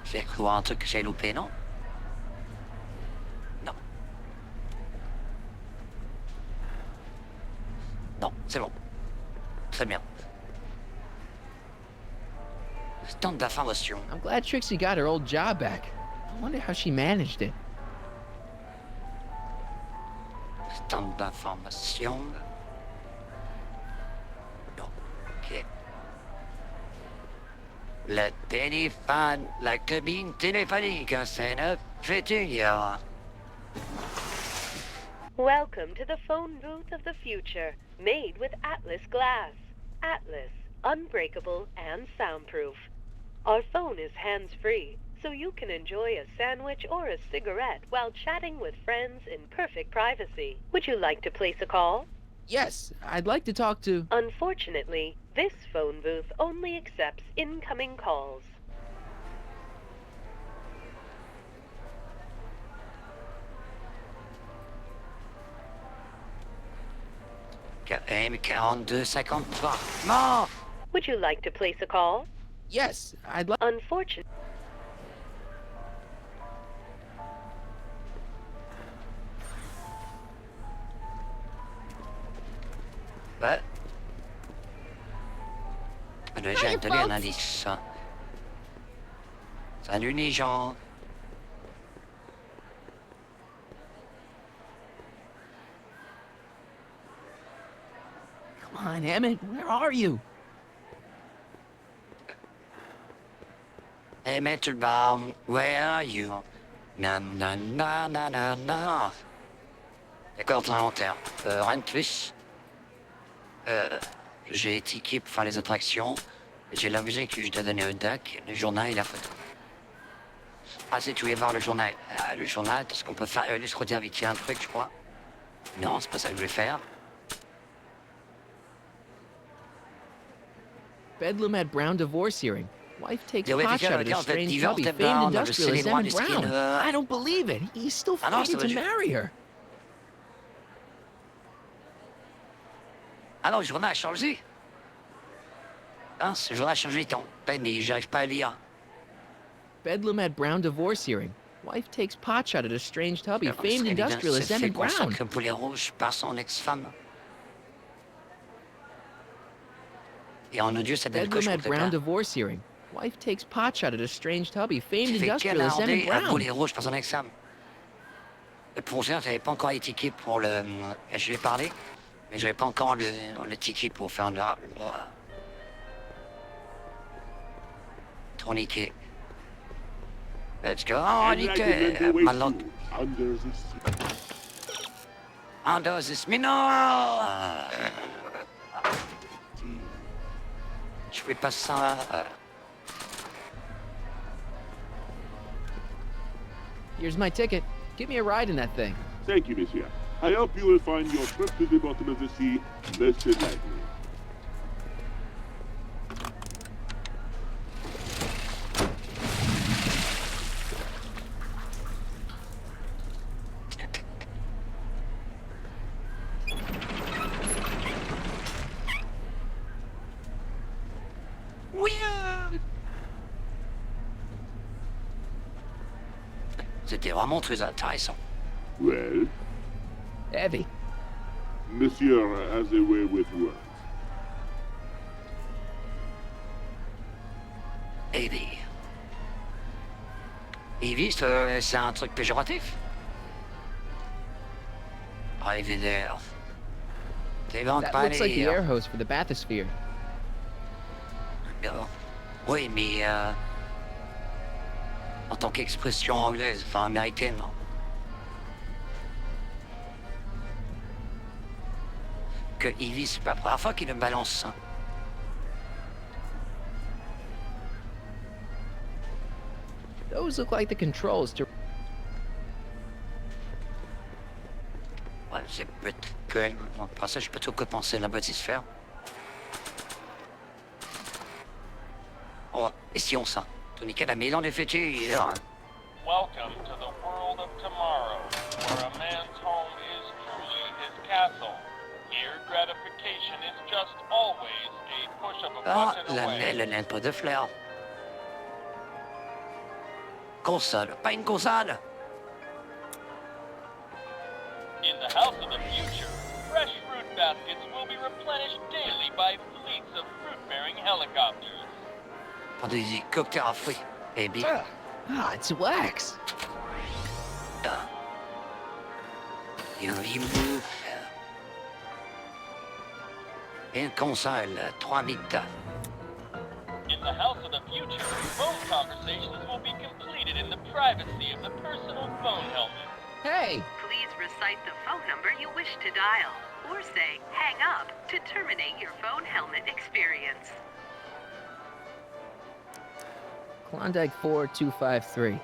J'ai cru voir un truc que j'ai loupé, non? Non. Non, c'est bon. Très bien. Stand d'information. I'm glad Trixie got her old job back. I wonder how she managed it. Stand d'information. Non. Ok. Le téléphone, la cabine téléphonique, c'est neuf, véturière. Welcome to the phone booth of the future, made with Atlas glass. Atlas, unbreakable and soundproof. Our phone is hands-free, so you can enjoy a sandwich or a cigarette while chatting with friends in perfect privacy. Would you like to place a call? Yes, I'd like to talk to... Unfortunately, This phone booth only accepts incoming calls. M42-53. Non! Would you like to place a call? Yes, I'd like. Unfortunately. Ouais. J'ai donné un indice. Salut les gens. Come on, Emmett, where are you? Hey, Mr. Baum, where are you? Na na na na na na. D'accord, volontaire. Rien de plus. J'ai ticket pour faire les attractions. J'ai la musique que je dois donner au doc, le journal et la photo. Ah, si tu voulais voir le journal. Le journal, ce qu'on peut faire. Laisse redire vite, il y a un truc, je crois. Non, c'est pas ça que je vais faire. Bedlam at Brown divorce hearing. Wife takes Yeah, wait, pot because shot at a the strange divorce hubby, de famed Brown, industrialist le Emmett célébrant du Brown. skin, I don't believe it. He's still Ah non, fighting ça to veut dire- marry her. Ah non, le journal a changé. Hein, ce journal a changé ton. Mais j'arrive pas à lire. Bedlam at Brown divorce hearing. Wife takes pot shot at a strange hubby, famed industrialist C'est fait Emmett Brown. consacrer au poulet rouge par son ex-femme. Et en audio, ça donne quoi, je Bedlam at comprends Brown pas. divorce hearing. Wife takes pot shot at a strange hubby, famed J'ai fait industrialist Emmett canarder un poulet Brown. rouge par son ex-femme. Le plongeur, j'avais pas encore les tickets pour le... Je lui ai parlé, mais j'avais pas encore le ticket pour faire le... Tourniquet. Let's go. Oh, I'd like to nickel. run away Maintenant, too, under the sea. under this... Mais non! Je fais pas ça... Here's my ticket. Give me a ride in that thing. Thank you, monsieur. I hope you will find your trip to the bottom of the sea less delightful. Oui. C'était vraiment très intéressant. Well, Heavy. monsieur has a way with words. Heavy. Heavy, c'est un truc péjoratif. Arrivé d'air. T'es donc That pas looks like the allé, air hose for the bathysphere. Oui, mais en tant qu'expression anglaise, enfin américaine. Que Ivy, c'est pas la première fois qu'il me balance ça. Those look like the controls to... Ouais, c'est peut-être que... Bon, pour ça, je peux tout que penser la bathysphère. Oh, et si on ça? Tonique la maison des futurs. Welcome to the world of tomorrow, where a man's home is truly his castle. Here, gratification is just always a push of a Ah, button la away. mêle n'aime pas de fleurs. Console, pas une console. In the house of the future, fresh fruit baskets will be replenished daily by fleets of fruit-bearing helicopters. Pour des cocktails à fruits. Eh bien. Ah, it's wax. Une console, 3 bits. In the house of the future, phone conversations will be completed in the privacy of the personal phone helmet. Hey! Please recite the phone number you wish to dial, or say hang up to terminate your phone helmet experience. Klondike 4253.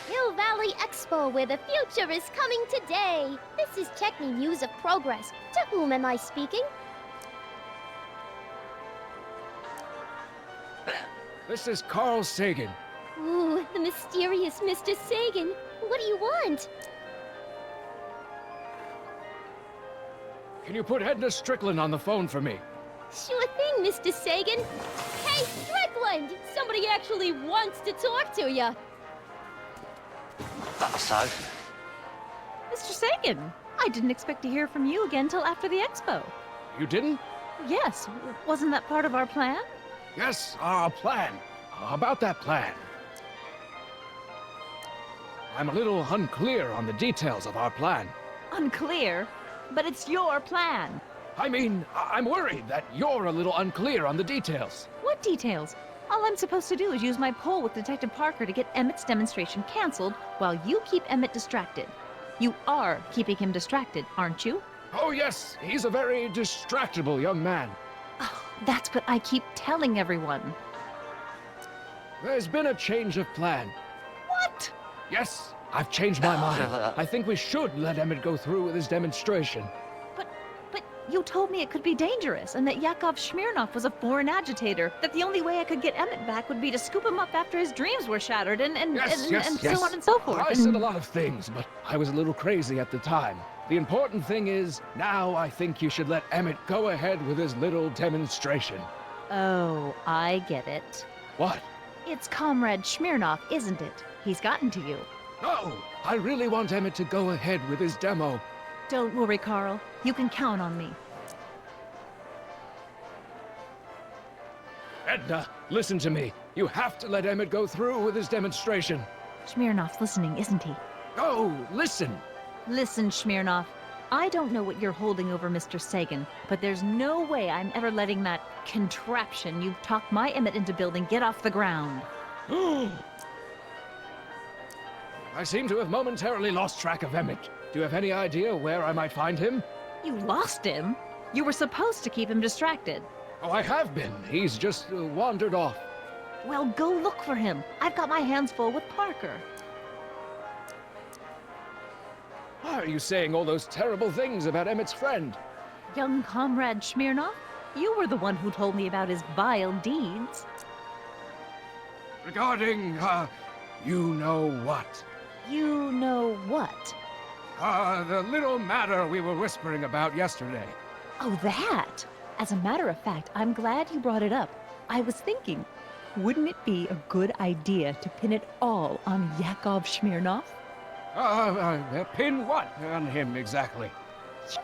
Hill Valley Expo, where the future is coming today. This is Techni News of Progress. To whom am I speaking? This is Carl Sagan. Ooh, the mysterious Mr. Sagan. What do you want? Can you put Edna Strickland on the phone for me? Sure thing, Mr. Sagan. Hey, Strickland! Somebody actually wants to talk to you. So, Mr. Sagan, I didn't expect to hear from you again till after the expo. You didn't? Yes, wasn't that part of our plan? Yes, our plan. About that plan. I'm a little unclear on the details of our plan. Unclear? But it's your plan. I mean, I'm worried that you're a little unclear on the details. What details? All I'm supposed to do is use my poll with Detective Parker to get Emmett's demonstration canceled while you keep Emmett distracted. You are keeping him distracted, aren't you? Oh yes, he's a very distractible young man. Oh, that's what I keep telling everyone. There's been a change of plan. What? Yes, I've changed my mind. I think we should let Emmett go through with his demonstration. But you told me it could be dangerous, and that Yakov Smirnov was a foreign agitator, that the only way I could get Emmett back would be to scoop him up after his dreams were shattered, and so on and so forth. I said a lot of things, but I was a little crazy at the time. The important thing is, now I think you should let Emmett go ahead with his little demonstration. Oh, I get it. What? It's Comrade Smirnov, isn't it? He's gotten to you. No, I really want Emmett to go ahead with his demo. Don't worry, Carl. You can count on me. Edna, listen to me. You have to let Emmett go through with his demonstration. Smirnov's listening, isn't he? No, listen. Listen, Smirnov. I don't know what you're holding over Mr. Sagan, but there's no way I'm ever letting that contraption you've talked my Emmett into building get off the ground. I seem to have momentarily lost track of Emmett. Do you have any idea where I might find him? You lost him? You were supposed to keep him distracted. Oh, I have been. He's just wandered off. Well, go look for him. I've got my hands full with Parker. Why are you saying all those terrible things about Emmett's friend? Young Comrade Smirnov, you were the one who told me about his vile deeds. Regarding, you know what? You know what? The little matter we were whispering about yesterday. Oh, that! As a matter of fact, I'm glad you brought it up. I was thinking, wouldn't it be a good idea to pin it all on Yakov Smirnov? Pin what on him exactly?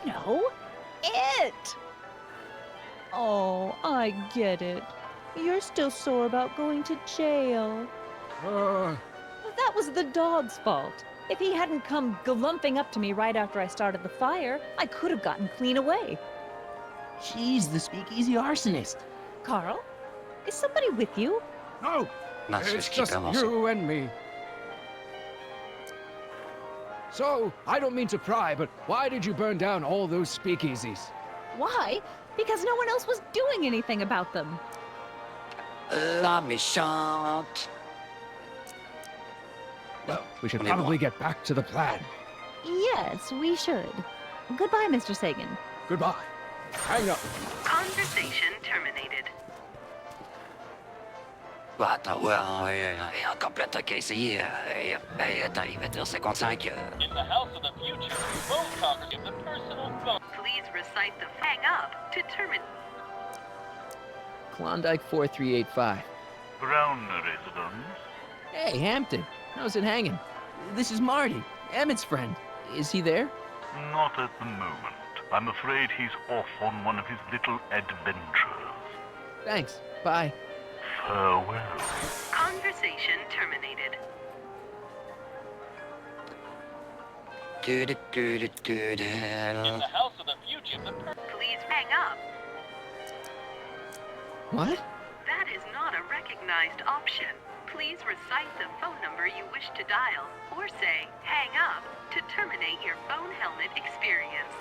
You know, it! Oh, I get it. You're still sore about going to jail. That was the dog's fault. If he hadn't come glumping up to me right after I started the fire, I could have gotten clean away. She's the speakeasy arsonist. Carl, is somebody with you? No, it's just you and me. So, I don't mean to pry, but why did you burn down all those speakeasies? Why? Because no one else was doing anything about them. La méchante. Well, we should probably get back to the plan. Yes, we should. Goodbye, Mr. Sagan. Goodbye. Hang up. Conversation terminated. Bon, attends, ouais, il y a encore plein de trucs à essayer. Attends, il va dire 55. In the house of the future, phone conversation, the personal phone. Please recite the hang up to terminate. Klondike 4385. Brown residence. Hey, Hampton. How's it hanging? This is Marty, Emmett's friend. Is he there? Not at the moment. I'm afraid he's off on one of his little adventures. Thanks. Bye. Farewell. Conversation terminated. In the house of the future, the Please hang up. What? That is not a recognized option. Please recite the phone number you wish to dial, or say hang up to terminate your phone helmet experience.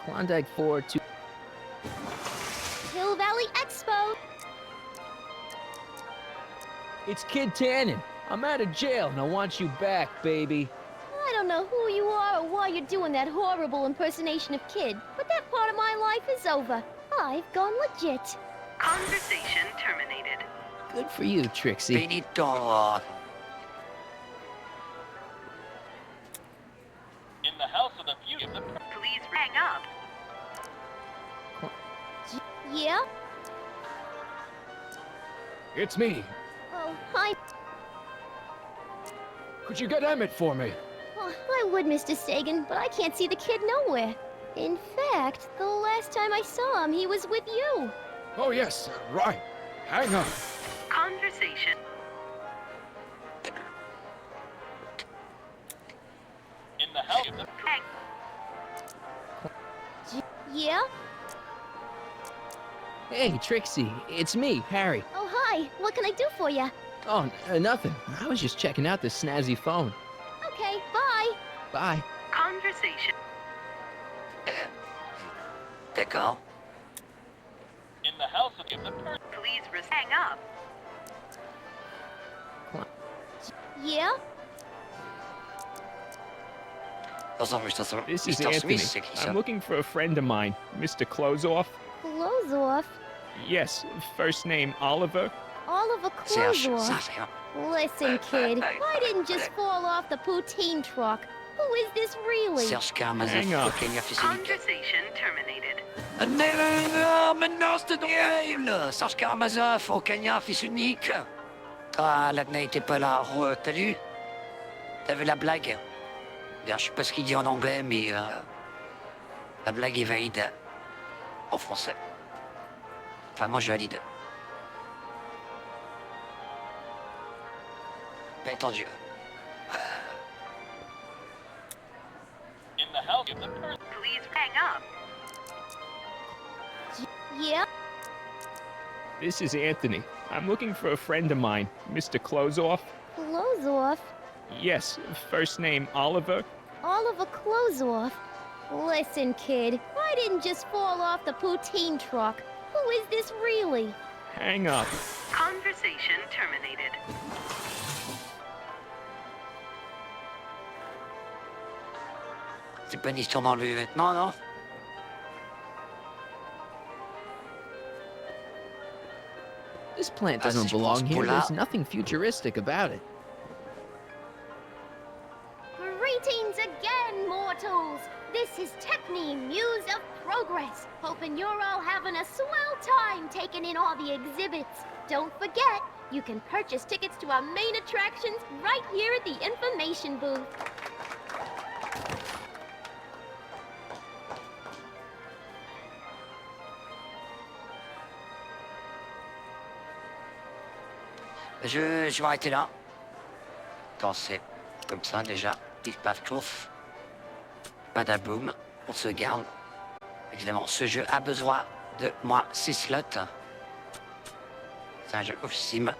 Klondike 42. Hill Valley Expo. It's Kid Tannen. I'm out of jail and I want you back, baby. I don't know who you are or why you're doing that horrible impersonation of Kid, but that part of my life is over. I've gone legit. Conversation terminated. Good for you, Trixie. Benito. In the house of the future, Please hang up. Yeah? It's me. Oh, hi. Could you get Emmett for me? Oh, I would, Mr. Sagan, but I can't see the kid nowhere. In fact, the last time I saw him, he was with you. Oh, yes, right. Hang on. Conversation. in the house of the Yeah? Hey, Trixie, it's me, Harry. Oh, hi. What can I do for you? Oh, nothing. I was just checking out this snazzy phone. Okay, bye. Bye. Conversation. D'accord. in the house of the person. Please hang up. Yeah? This is Mr. Anthony. Smith, c'est qui ça? I'm looking for a friend of mine, Mr. Closeoff. Clothes off? Yes, first name Oliver. Oliver Serge, Clothes ça, off? c'est Listen, kid, I didn't just fall off the poutine truck. Who is this really? Serge Karamazov, Hang up. fucking physique. Conversation terminated. Maintenant, c'est drôle! Serge Karamazov, au Kenya, fils unique. Ah, la n'était pas là. Oh, t'as lu? T'as vu la blague? Bien, je sais pas ce qu'il dit en anglais, mais la blague est valide en français. Enfin, moi, je valide. Bien entendu. In the house of the person. Please hang up. Yeah? This is Anthony. I'm looking for a friend of mine, Mr. Closeoff. Clothes off? Yes, first name Oliver. Oliver Clothes off? Listen, kid, I didn't just fall off the poutine truck. Who is this really? Hang up. Conversation terminated. C'est pas une histoire d'enlever les vêtements, non? This plant Ah, si doesn't je belong pense here. pour There's là. nothing futuristic about it. Greetings again, mortals! This is Techne, Muse of Progress. Hoping you're all having a swell time taking in all the exhibits. Don't forget, you can purchase tickets to our main attractions right here at the information booth. Je vais arrêter là. Quand c'est comme ça déjà, pif paf pouf. Badaboum, on se garde. Évidemment, ce jeu a besoin de moi 6 slots. C'est un jeu oufissime.